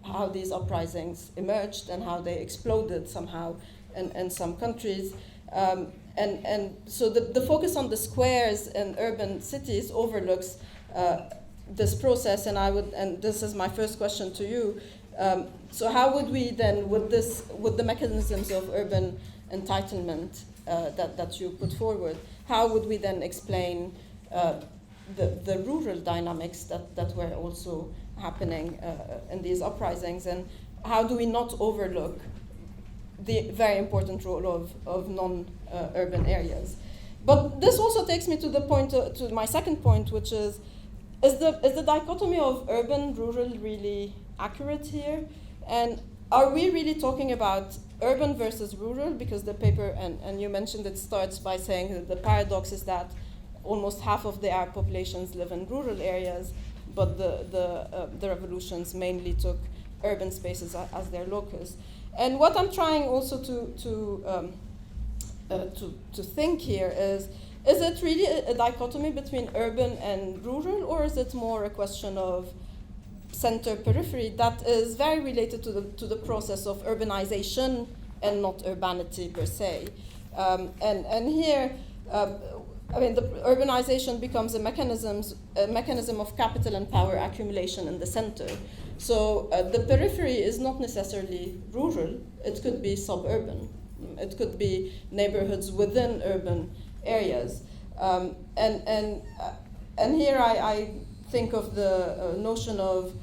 how these uprisings emerged and how they exploded somehow in some countries. And so the focus on the squares in urban cities overlooks this process, and this is my first question to you. So how would we then, with the mechanisms of urban entitlement that you put forward, how would we then explain the rural dynamics that were also happening in these uprisings, and how do we not overlook the very important role of non-urban areas? But this also takes me to the point, to my second point, which is the dichotomy of urban-rural really accurate here? And are we really talking about urban versus rural? Because the paper, and you mentioned it, starts by saying that the paradox is that almost half of the Arab populations live in rural areas, but the revolutions mainly took urban spaces as their locus. And what I'm trying also to think here is it really a dichotomy between urban and rural, or is it more a question of center periphery that is very related to the process of urbanization and not urbanity per se? And here, the urbanization becomes a mechanism of capital and power accumulation in the center. So the periphery is not necessarily rural. It could be suburban. It could be neighborhoods within urban areas. And here I think of the notion of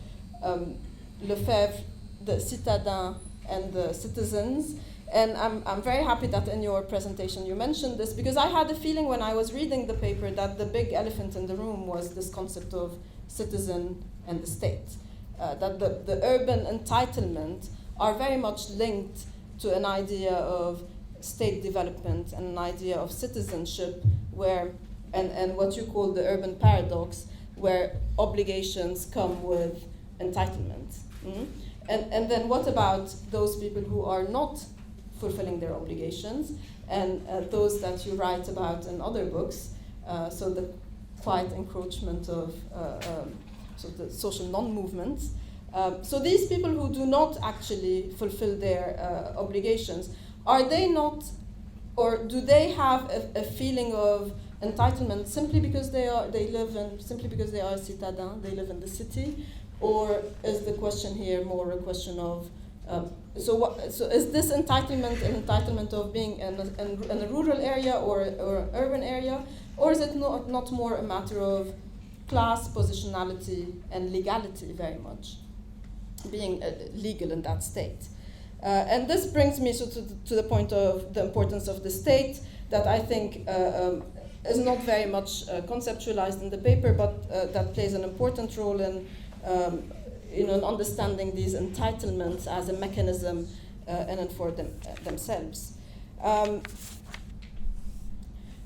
Lefebvre, the citadin and the citizens. And I'm very happy that in your presentation you mentioned this, because I had a feeling when I was reading the paper that the big elephant in the room was this concept of citizen and the state. That the urban entitlement are very much linked to an idea of state development and an idea of citizenship, where and what you call the urban paradox, where obligations come with entitlement. Mm-hmm. And then what about those people who are not fulfilling their obligations, and those that you write about in other books, so the quiet encroachment of so the social non-movements. So these people who do not actually fulfill their obligations, are they not, or do they have a feeling of entitlement simply because simply because they are citadins, they live in the city, or is the question here more a question of so is this entitlement an entitlement of being in a rural area or urban area, or is it not more a matter of class, positionality, and legality, very much being legal in that state? And this brings me to the point of the importance of the state, that I think is not very much conceptualized in the paper, but that plays an important role in in understanding these entitlements as a mechanism in and for themselves.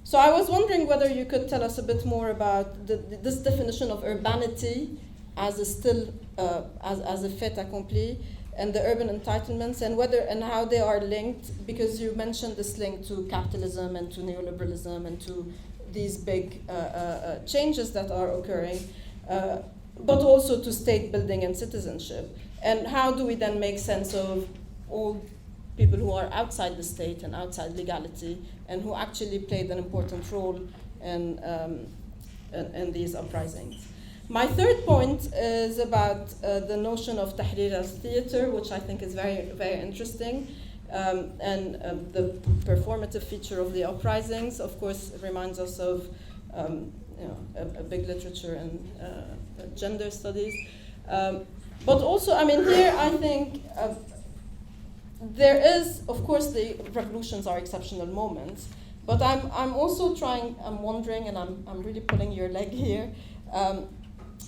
So I was wondering whether you could tell us a bit more about this definition of urbanity as a fait accompli, and the urban entitlements, and how they are linked, because you mentioned this link to capitalism and to neoliberalism and to these big changes that are occurring, but also to state building and citizenship. And how do we then make sense of all people who are outside the state and outside legality, and who actually played an important role in these uprisings? My third point is about the notion of Tahrir as theater, which I think is very, very interesting. And the performative feature of the uprisings, of course, reminds us of a big literature in gender studies. But also, here I think there is, of course, the revolutions are exceptional moments, But I'm also I'm wondering, and I'm really pulling your leg here,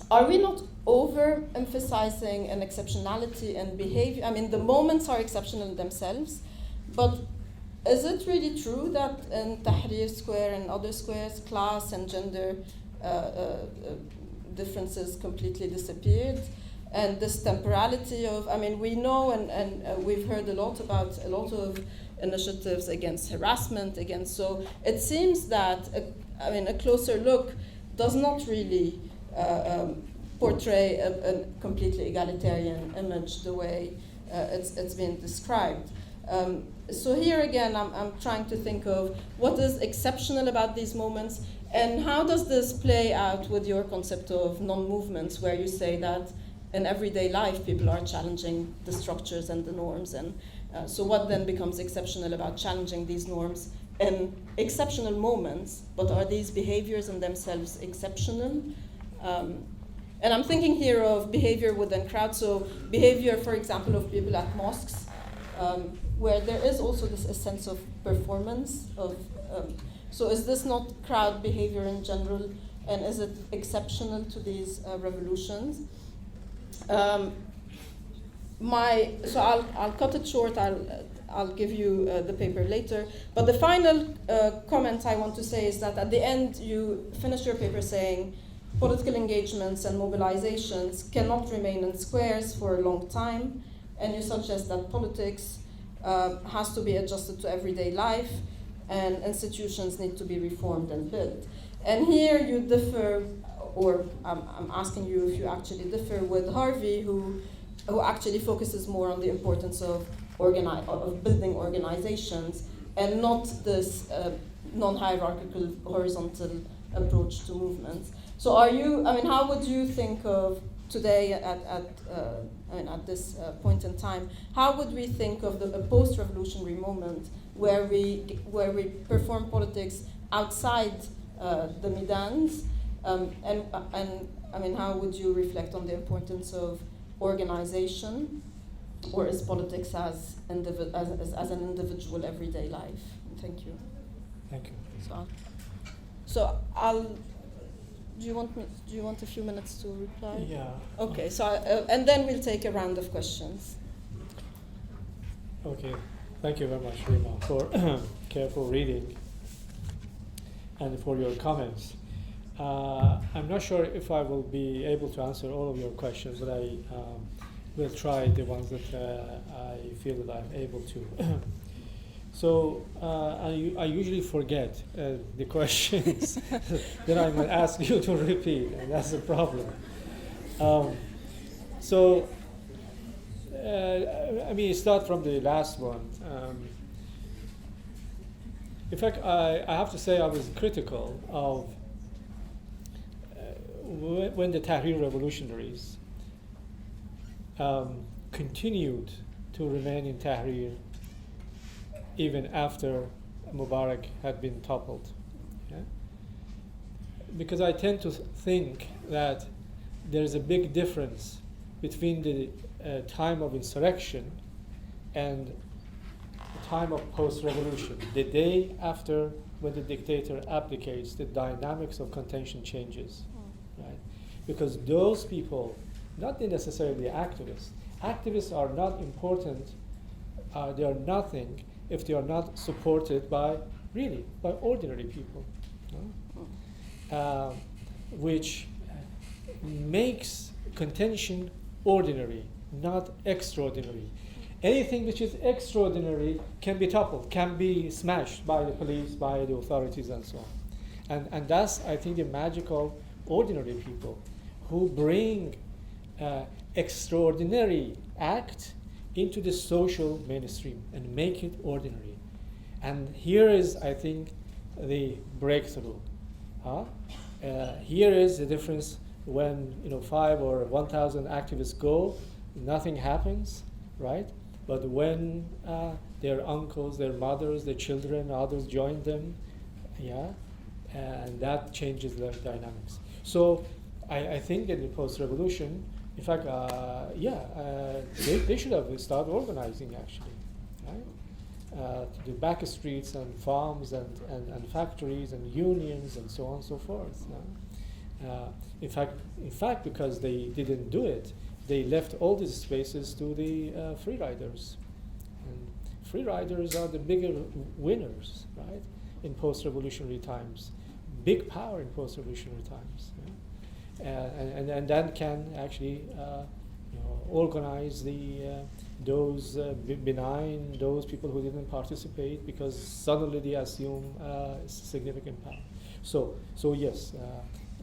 are we not overemphasizing an exceptionality and behavior? I mean, the moments are exceptional in themselves, but is it really true that in Tahrir Square and other squares, class and gender differences completely disappeared? And this temporality of, I mean, we know and we've heard a lot about a lot of initiatives against harassment, so it seems that, a closer look does not really portray a completely egalitarian image the way it's been described. So here again, I'm trying to think of what is exceptional about these moments, and how does this play out with your concept of non-movements, where you say that in everyday life people are challenging the structures and the norms, and so what then becomes exceptional about challenging these norms in exceptional moments, but are these behaviors in themselves exceptional? And I'm thinking here of behavior within crowds, so behavior, for example, of people at mosques, where there is also a sense of performance of. So is this not crowd behavior in general, and is it exceptional to these revolutions? So I'll cut it short. I'll give you the paper later. But the final comment I want to say is that at the end you finish your paper saying political engagements and mobilizations cannot remain in squares for a long time, and you suggest that politics has to be adjusted to everyday life, and institutions need to be reformed and built. And here you differ, or I'm asking you if you actually differ with Harvey, who actually focuses more on the importance of building organizations and not this non-hierarchical horizontal approach to movements. So how would you think of today at this point in time, how would we think of a post-revolutionary moment where we perform politics outside the Midans, and how would you reflect on the importance of organization, or is politics as an individual everyday life? Thank you. Thank you. So do you want a few minutes to reply? Yeah. Okay. So and then we'll take a round of questions. Okay. Thank you very much, Rima, for careful reading and for your comments. I'm not sure if I will be able to answer all of your questions, but I will try the ones that I feel that I'm able to. So I usually forget the questions that I might ask you to repeat, and that's the problem. Start from the last one. In fact, I have to say I was critical of when the Tahrir revolutionaries continued to remain in Tahrir even after Mubarak had been toppled. Yeah? Because I tend to think that there's a big difference between the time of insurrection and the time of post-revolution. The day after, when the dictator abdicates, the dynamics of contention changes. Right? Because those people, not necessarily activists. Activists are not important, they are nothing if they are not supported by ordinary people. Which makes contention ordinary, not extraordinary. Anything which is extraordinary can be toppled, can be smashed by the police, by the authorities, and so on. And that's, I think, the magical ordinary people who bring extraordinary act into the social mainstream and make it ordinary. And here is, I think, the breakthrough. Here is the difference when 5 or 1,000 activists go, nothing happens, right? But when their uncles, their mothers, their children, others join them, and that changes the dynamics. So I think that the post-revolution, in fact, they should have started organizing, actually, to the back streets and farms and factories and unions and so on and so forth. In fact, because they didn't do it, they left all these spaces to the free riders. And free riders are the bigger winners, right, in post-revolutionary times. Big power in post-revolutionary times. And that can actually organize those benign, those people who didn't participate, because suddenly they assume significant power. So yes,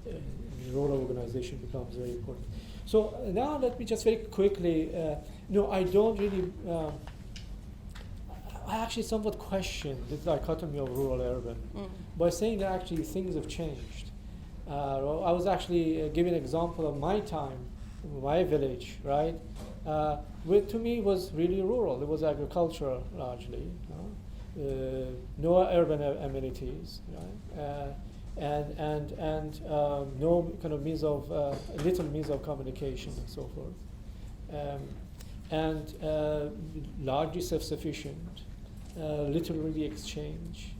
the role of organization becomes very important. So now let me just very quickly, no, I don't really, I actually somewhat question the dichotomy of rural-urban by saying that actually things have changed. I was actually giving an example of my time, my village, right? Which to me was really rural. It was agricultural largely. No urban amenities, right? And no kind of means of little means of communication and so forth, and largely self-sufficient, literary exchange.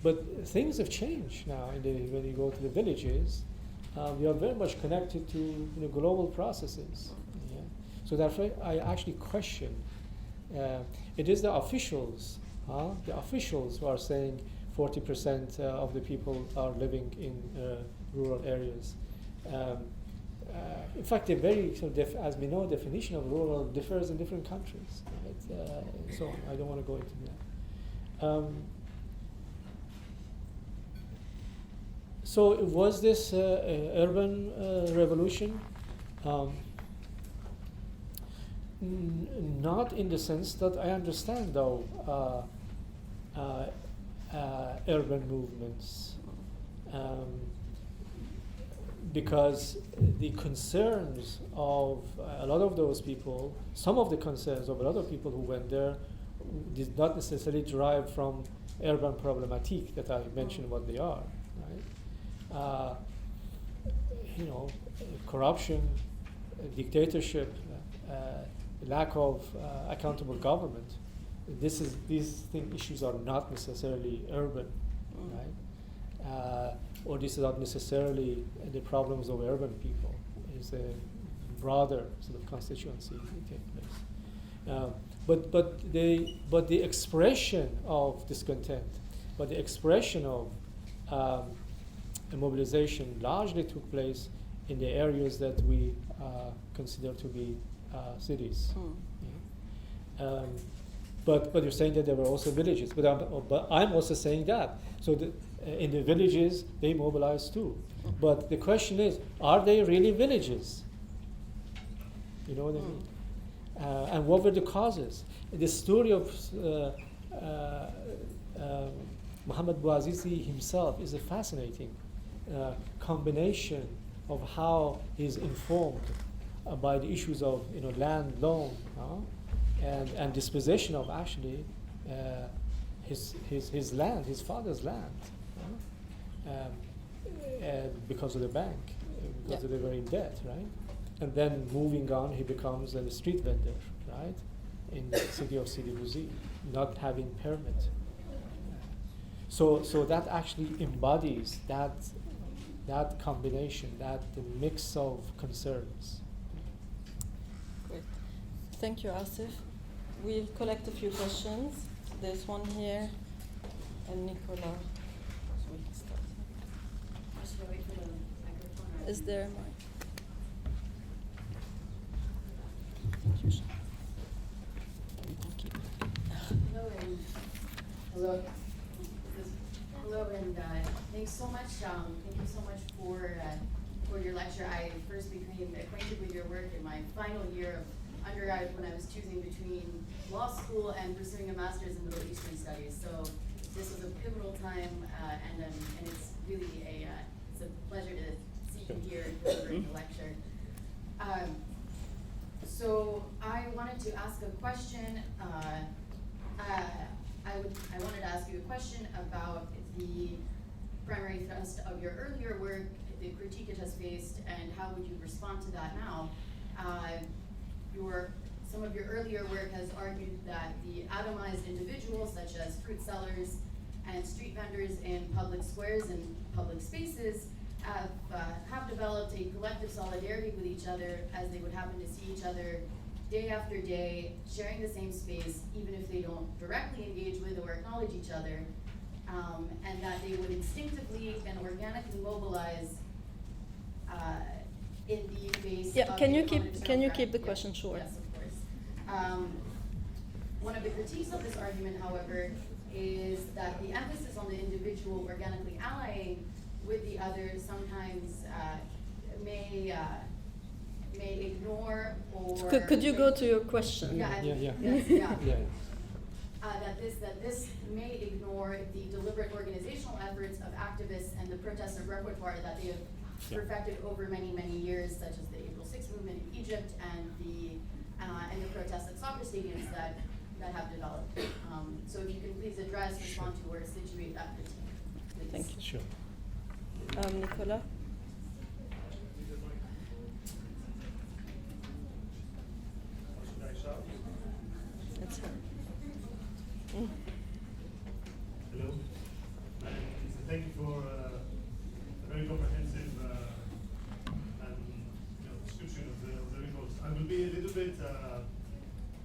But things have changed now. When you go to the villages, we are very much connected to global processes. Yeah? So therefore, I actually question. It is the officials who are saying 40% of the people are living in rural areas. In fact, a very as we know, definition of rural differs in different countries. Right? So I don't want to go into that. So was this urban revolution? Not in the sense that I understand, though, urban movements, because the concerns of a lot of those people, some of the concerns of a lot of people who went there, did not necessarily derive from urban problematique that I mentioned what they are. Right? Corruption, dictatorship, lack of accountable government. These issues are not necessarily urban, right? Or this is not necessarily the problems of urban people. It's a broader sort of constituency that take place. But the expression of discontent, but the expression of a mobilization largely took place in the areas that we consider to be cities. Yeah. But you're saying that there were also villages. But I'm also saying that. So in the villages, they mobilized too. But the question is, are they really villages? You know what I mean? And what were the causes? The story of Muhammad Bouazizi himself is a fascinating combination of how he's informed by the issues of land loan and dispossession of actually his land, his father's land, because of the bank, because they were in debt, right? And then moving on, he becomes a street vendor, right, in the city of Sidi Bouzid, not having permit. So that actually embodies that combination, the mix of concerns. Great. Thank you, Asef. We'll collect a few questions. There's one here, and Nicola. So we can start. Should I wait for the microphone? Is there a mic? Hello, and thanks so much. Thank you so much for your lecture. I first became acquainted with your work in my final year of undergrad when I was choosing between law school and pursuing a master's in Middle Eastern Studies. So this was a pivotal time, and it's really it's a pleasure to see you here delivering the lecture. So I wanted to ask a question. I wanted to ask you a question about the primary thrust of your earlier work, the critique it has faced, and how would you respond to that now? Your some of your earlier work has argued that the atomized individuals, such as fruit sellers and street vendors in public squares and public spaces, have developed a collective solidarity with each other as they would happen to see each other day after day, sharing the same space, even if they don't directly engage with or acknowledge each other, and that they would instinctively and organically mobilize in the face Yeah, of can the you common keep the yes, question short? Yes, of course. One of the critiques of this argument, however, is that the emphasis on the individual organically allying with the other sometimes may ignore or Could you go to your question? Yeah, Yeah. yes, Yeah. that this may ignore the deliberate organizational efforts of activists and the protest repertoire that they have perfected over many, many years, such as the April 6th movement in Egypt and the protests at soccer stadiums that have developed. So if you can please address, respond to, or situate that critique, please. Thank you. Sure. Nicola? That's her. Hello. Thank you for a very comprehensive description of the results. I will be a little bit.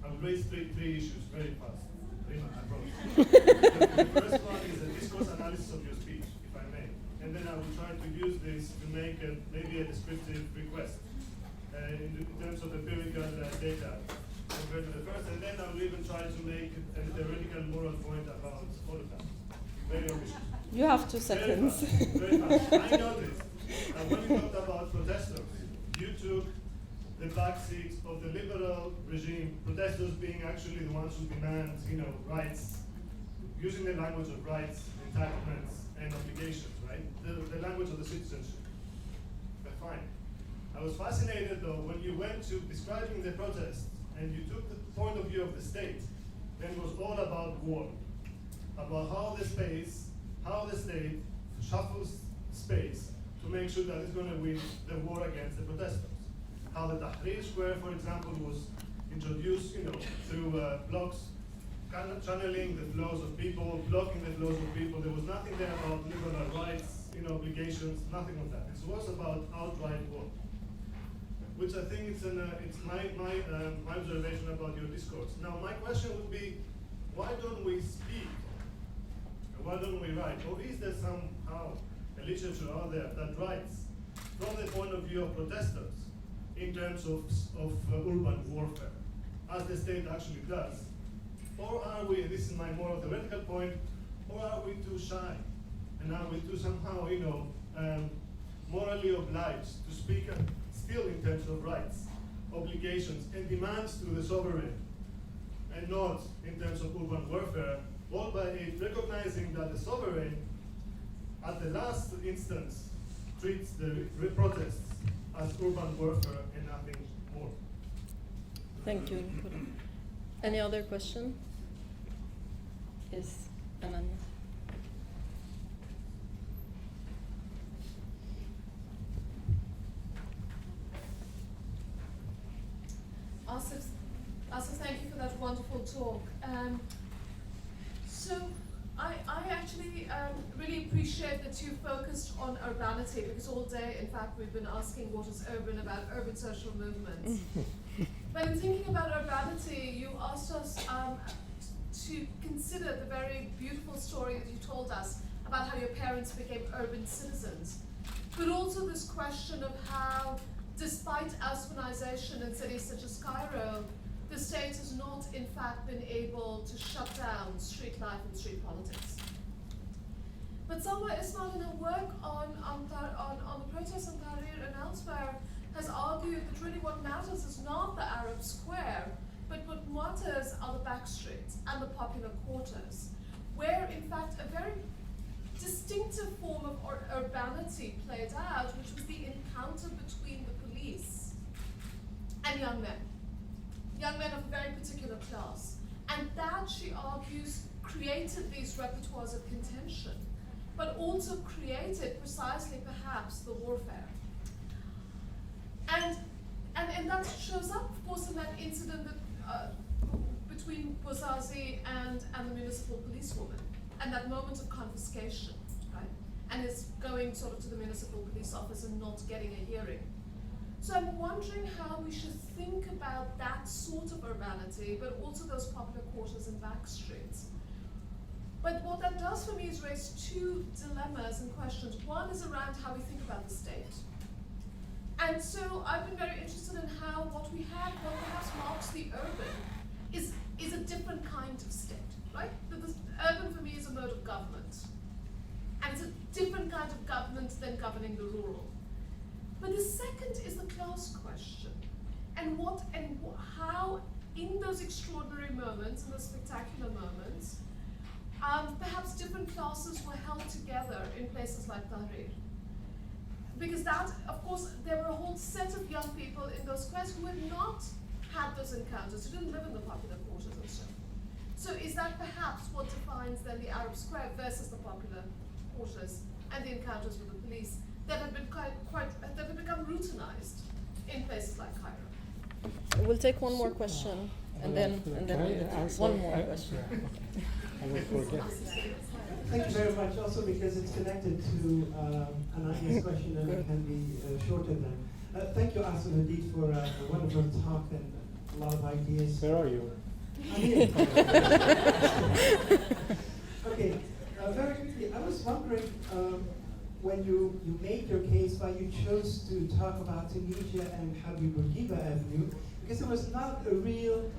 I will raise three issues very fast. I promise. The first one is a discourse analysis of your speech, if I may, and then I will try to use this to make maybe a descriptive request in terms of empirical data compared to the first, and then I will even try to make a theoretical moral point about all of that. Very ambitious. You have 2 seconds. Very fast. I noticed when you talked about protesters, you took the backseat of the liberal regime, protesters being actually the ones who demand, rights, using the language of rights, entitlements, and obligations, right? The language of the citizenship. But fine. I was fascinated though when you went to describing the protest and you took the point of view of the state, then it was all about war, about how the state shuffles space to make sure that it's going to win the war against the protesters. How the Tahrir Square, for example, was introduced, through blocks, channeling the flows of people, blocking the flows of people. There was nothing there about liberal rights, obligations, nothing of that. It was about outright war, which I think it's my observation about your discourse. Now, my question would be, why don't we speak? Why don't we write? Or is there somehow a literature out there that writes from the point of view of protesters in terms of urban warfare, as the state actually does? Or are we, this is my more theoretical point, or are we too shy? And are we too somehow, morally obliged to speak still in terms of rights, obligations, and demands to the sovereign, and not in terms of urban warfare, all by recognizing that the sovereign, at the last instance, treats the protests as urban warfare and nothing more. Thank you, Nicola. Any other question? Yes, Ananya. Asef, thank you for that wonderful talk. So I actually really appreciate that you focused on urbanity, because all day, in fact, we've been asking what is urban about urban social movements. But in thinking about urbanity, you asked us to consider the very beautiful story that you told us about how your parents became urban citizens, but also this question of how, despite Osmanization in cities such as Cairo, the state has not, in fact, been able to shut down street life and street politics. But Salwa Ismail, in her work on the protests on Tahrir and elsewhere, has argued that really what matters is not the Arab Square, but what matters are the back streets and the popular quarters, where, in fact, a very distinctive form of urbanity played out, which was the encounter between the police and young men of a very particular class. And that, she argues, created these repertoires of contention, but also created precisely, perhaps, the warfare. And that shows up, of course, in that incident between Bouzazi and the municipal policewoman, and that moment of confiscation, right? And is going sort of to the municipal police office and not getting a hearing. So I'm wondering how we should think about that sort of urbanity, but also those popular quarters and back streets. But what that does for me is raise two dilemmas and questions. One is around how we think about the state. And so I've been very interested in how what we have, what perhaps marks the urban, is a different kind of state, right? The urban for me is a mode of government. And it's a different kind of government than governing the rural. But the second is the class question. And how in those extraordinary moments, in those spectacular moments, perhaps different classes were held together in places like Tahrir. Because that, of course, there were a whole set of young people in those squares who had not had those encounters, who didn't live in the popular quarters and so on. So is that perhaps what defines then the Arab Square versus the popular quarters and the encounters with the police that have been that have become routinized in places like Cairo? We'll take one more question, and then one more question. I will forget. Thank you very much. Also because it's connected to Anania's question and it can be shorter than. Thank you, Asef, indeed, for a wonderful talk and a lot of ideas. Where are you? I'm here. Okay, very quickly, I was wondering when you made your case why you chose to talk about Tunisia and Habib Bourguiba Avenue, because there was not a real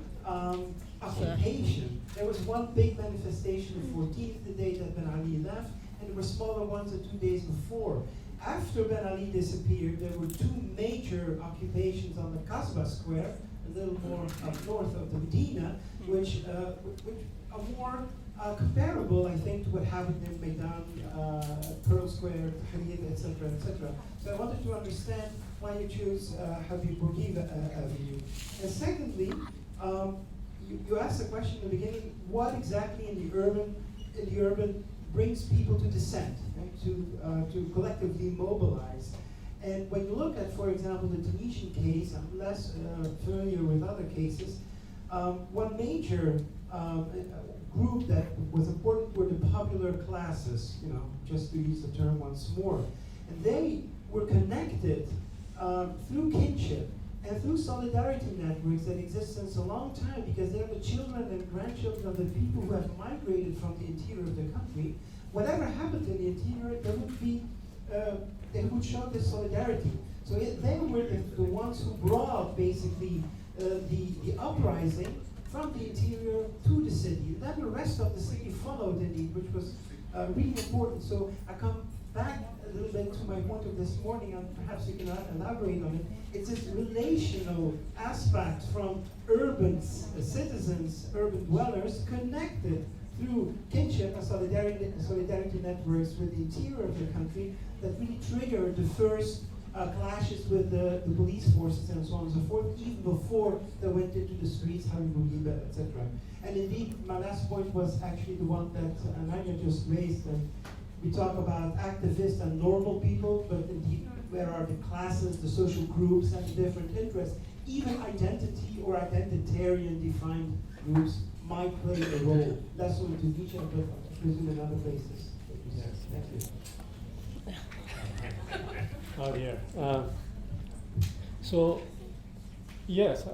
occupation. There was one big manifestation on 14th, the day that Ben Ali left, and there were smaller ones the 2 days before. After Ben Ali disappeared, there were two major occupations on the Kasbah Square, a little more up north of the Medina, which are more comparable, I think, to what happened in Maidan, Pearl Square, Tahrir, etc., etc. So I wanted to understand why you chose Habib Bourguiba Avenue. And secondly, you asked the question in the beginning: what exactly in the urban brings people to dissent, right? To collectively mobilize? And when you look at, for example, the Tunisian case, I'm less familiar with other cases. One major group that was important were the popular classes, just to use the term once more. And they were connected through kinship and through solidarity networks that exist since a long time, because they're the children and grandchildren of the people who have migrated from the interior of the country. Whatever happened in the interior, there would be, they would show this solidarity. So they were the ones who brought basically the uprising from the interior to the city. Then the rest of the city followed indeed, which was really important. So I come back a little bit to my point of this morning, and perhaps you can elaborate on it. It's this relational aspect from urban citizens, urban dwellers, connected through kinship and solidarity networks with the interior of the country that really triggered the first clashes with the police forces and so on and so forth, even before they went into the streets, Habib Bourguiba, etc. And indeed, my last point was actually the one that Anania just raised. And we talk about activists and normal people, but indeed, where are the classes, the social groups, and the different interests? Even identity or identitarian defined groups might play a role. Less so in Tunisia, but I presume in other places. Yes, thank you. Oh dear. So, yes,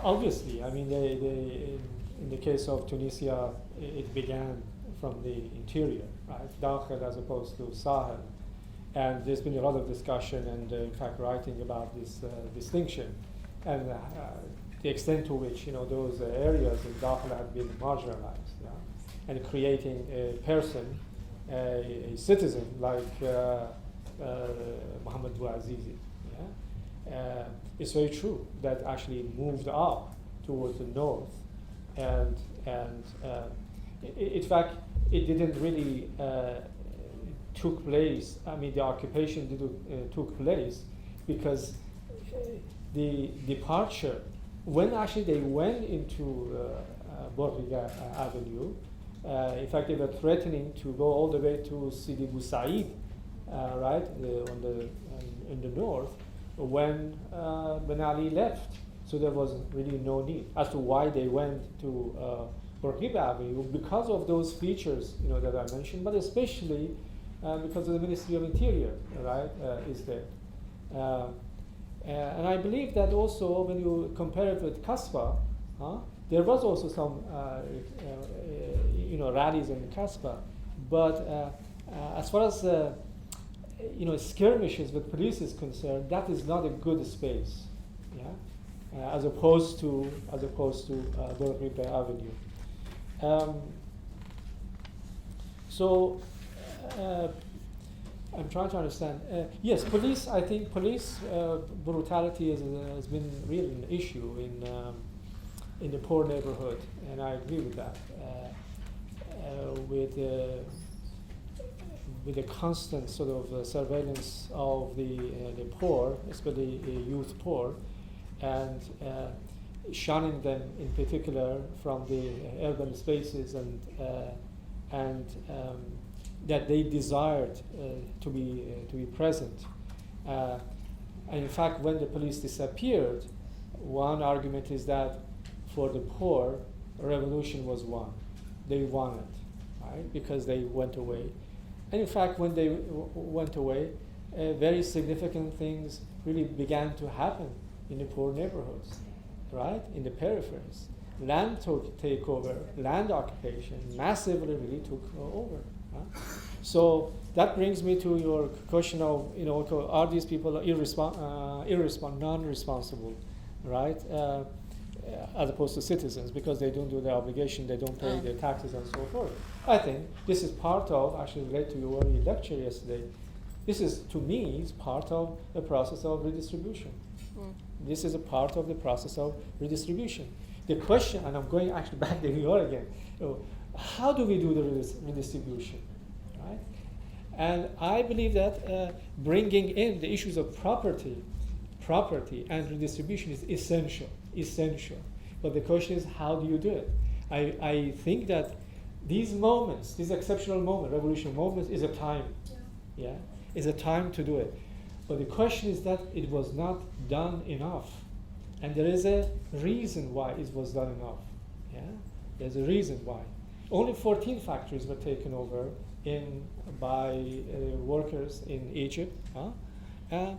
obviously, I mean, in the case of Tunisia, it began from the interior, right? Dakhel as opposed to Sahel. And there's been a lot of discussion and, in fact, writing about this distinction and the extent to which, those areas in Dakhel have been marginalized, and creating a person, a citizen like Mohammed Bouazizi. It's very true that actually moved up towards the north, and in fact, it didn't really took place. I mean, the occupation took place because the departure, when actually they went into Bourguiba Avenue, in fact, they were threatening to go all the way to Sidi Bou Said, right, in the north, when Ben Ali left. So there was really no need as to why they went to Bourguiba Avenue because of those features, that I mentioned, but especially because of the Ministry of Interior, right, is there. And I believe that also when you compare it with Kasbah, there was also some rallies in Kasbah, but as far as skirmishes with police is concerned, that is not a good space, as opposed to Bourguiba Avenue. I'm trying to understand. Yes, police. I think police brutality has been really an issue in the poor neighborhood, and I agree with that. With the constant sort of surveillance of the poor, especially youth poor, and shunning them in particular from the urban spaces and that they desired to be present. And in fact, when the police disappeared, one argument is that for the poor, a revolution was won. They won it, right? Because they went away. And in fact, when they went away, very significant things really began to happen in the poor neighborhoods, right? In the peripheries. Land takeover, land occupation massively really took over. So that brings me to your question of, are these people non-responsible, right? As opposed to citizens, because they don't do their obligation, they don't pay their taxes and so forth. I think this is part of, actually related to your lecture yesterday, this is, to me, is part of the process of redistribution. This is a part of the process of redistribution. The question, and I'm going actually back to New York again, how do we do the redistribution, right? And I believe that bringing in the issues of property and redistribution is essential. But the question is, how do you do it? I think that these moments, these exceptional moments, revolution moments, is a time, is a time to do it. But the question is that it was not done enough. And there is a reason why it was done enough. There's a reason why. Only 14 factories were taken over by workers in Egypt. And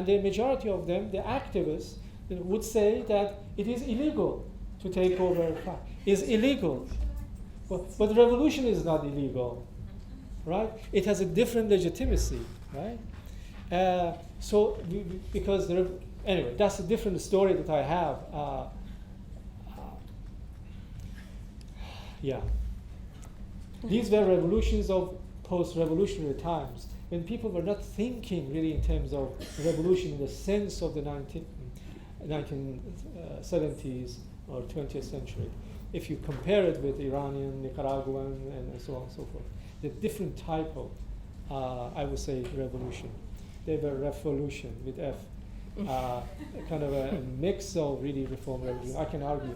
the majority of them, the activists, would say that it is illegal to take over. It's illegal. But the revolution is not illegal, right? It has a different legitimacy, right? Because anyway, that's a different story that I have. These were revolutions of post-revolutionary times, when people were not thinking really in terms of revolution in the sense of the 1970s or 20th century. If you compare it with Iranian, Nicaraguan, and so on and so forth, the different type of, I would say, revolution. They were revolution with F. Kind of a mix of really reform revolution. I can argue.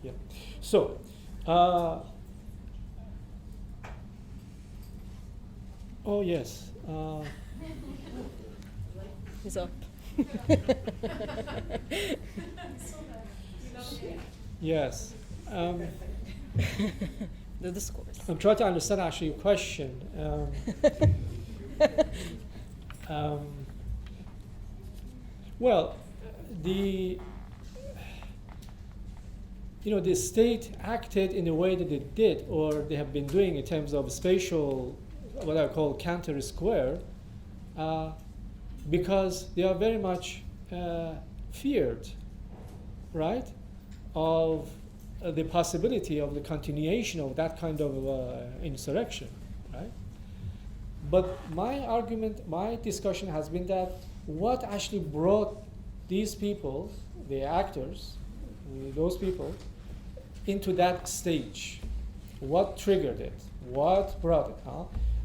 Yeah. So, oh yes. He's up. Yes. The discourse. I'm trying to understand actually your question. Well, the state acted in the way that it did, or they have been doing in terms of spatial, what I call counter square, because they are very much feared, right, of the possibility of the continuation of that kind of insurrection, right? But my argument, my discussion has been that what actually brought these people, the actors, those people, into that stage? What triggered it? What brought it?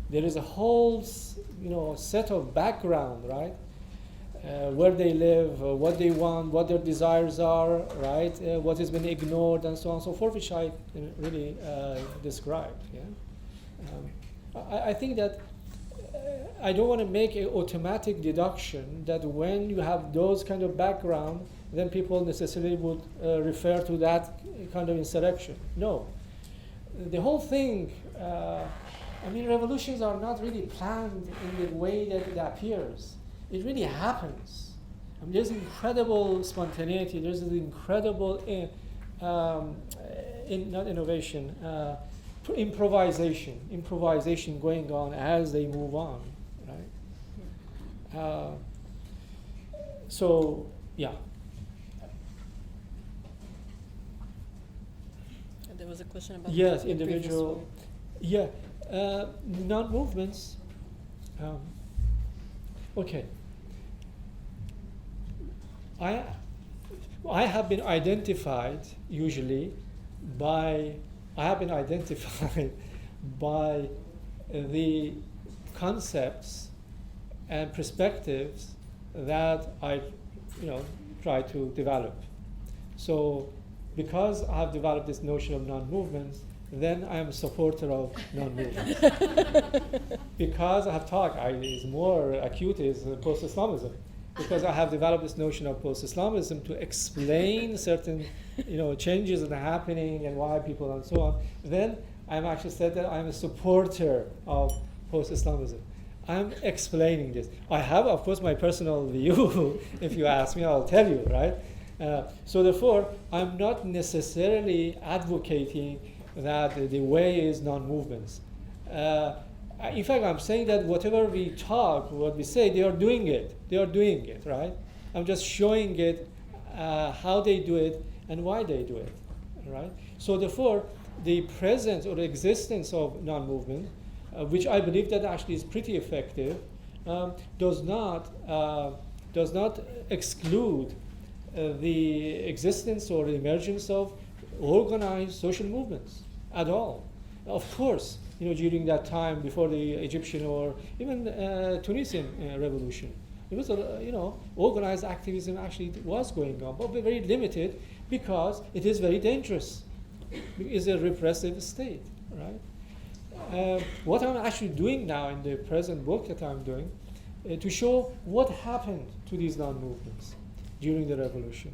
There is a whole, set of background, right? Where they live, what they want, what their desires are, right? What has been ignored, and so on and so forth, which I really described. I think that I don't want to make an automatic deduction that when you have those kind of background, then people necessarily would refer to that kind of insurrection. No. The whole thing, revolutions are not really planned in the way that it appears. It really happens. There's incredible spontaneity, there's an incredible not innovation, improvisation going on as they move on, right? So, yeah. There was a question about yes, the individual. Yeah, non-movements. Okay. I have been identified usually by the concepts and perspectives that I try to develop. So because I have developed this notion of non-movements, then I am a supporter of non-movements. Because I have talked, it's more acute is post-Islamism. Because I have developed this notion of post-Islamism to explain certain changes that are happening and why people and so on, then I'm actually said that I'm a supporter of post-Islamism. I'm explaining this. I have, of course, my personal view. If you ask me, I'll tell you, right? So therefore, I'm not necessarily advocating that the way is non-movements. In fact, I'm saying that whatever we talk, what we say, they are doing it. They are doing it, right? I'm just showing it how they do it and why they do it, right? So therefore, the presence or existence of non-movement, which I believe that actually is pretty effective, does not exclude the existence or the emergence of organized social movements at all. Of course, during that time before the Egyptian or even Tunisian revolution, it was organized activism actually was going on, but very limited because it is very dangerous. It's a repressive state, right? What I'm actually doing now in the present book that I'm doing to show what happened to these non-movements during the revolution.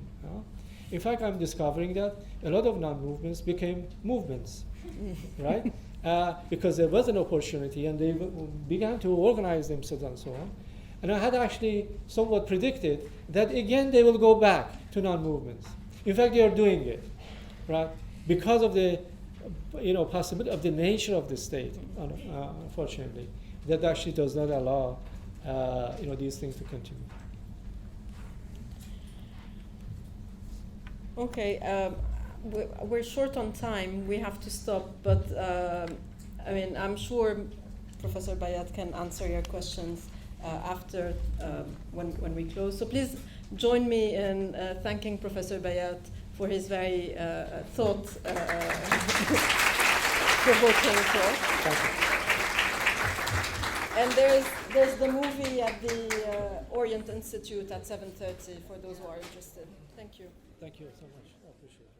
In fact, I'm discovering that a lot of non-movements became movements, right? Because there was an opportunity and they began to organize themselves and so on. And I had actually somewhat predicted that again they will go back to non-movements. In fact, they are doing it, right? Because of the possibility of the nature of the state, unfortunately, that actually does not allow these things to continue. Okay, we're short on time. We have to stop, but I'm sure Professor Bayat can answer your questions after when we close. So please join me in thanking Professor Bayat for his very thought-provoking talk. And there's the movie at the Orient Institute at 7:30 for those who are interested. Thank you. Thank you so much. I appreciate it.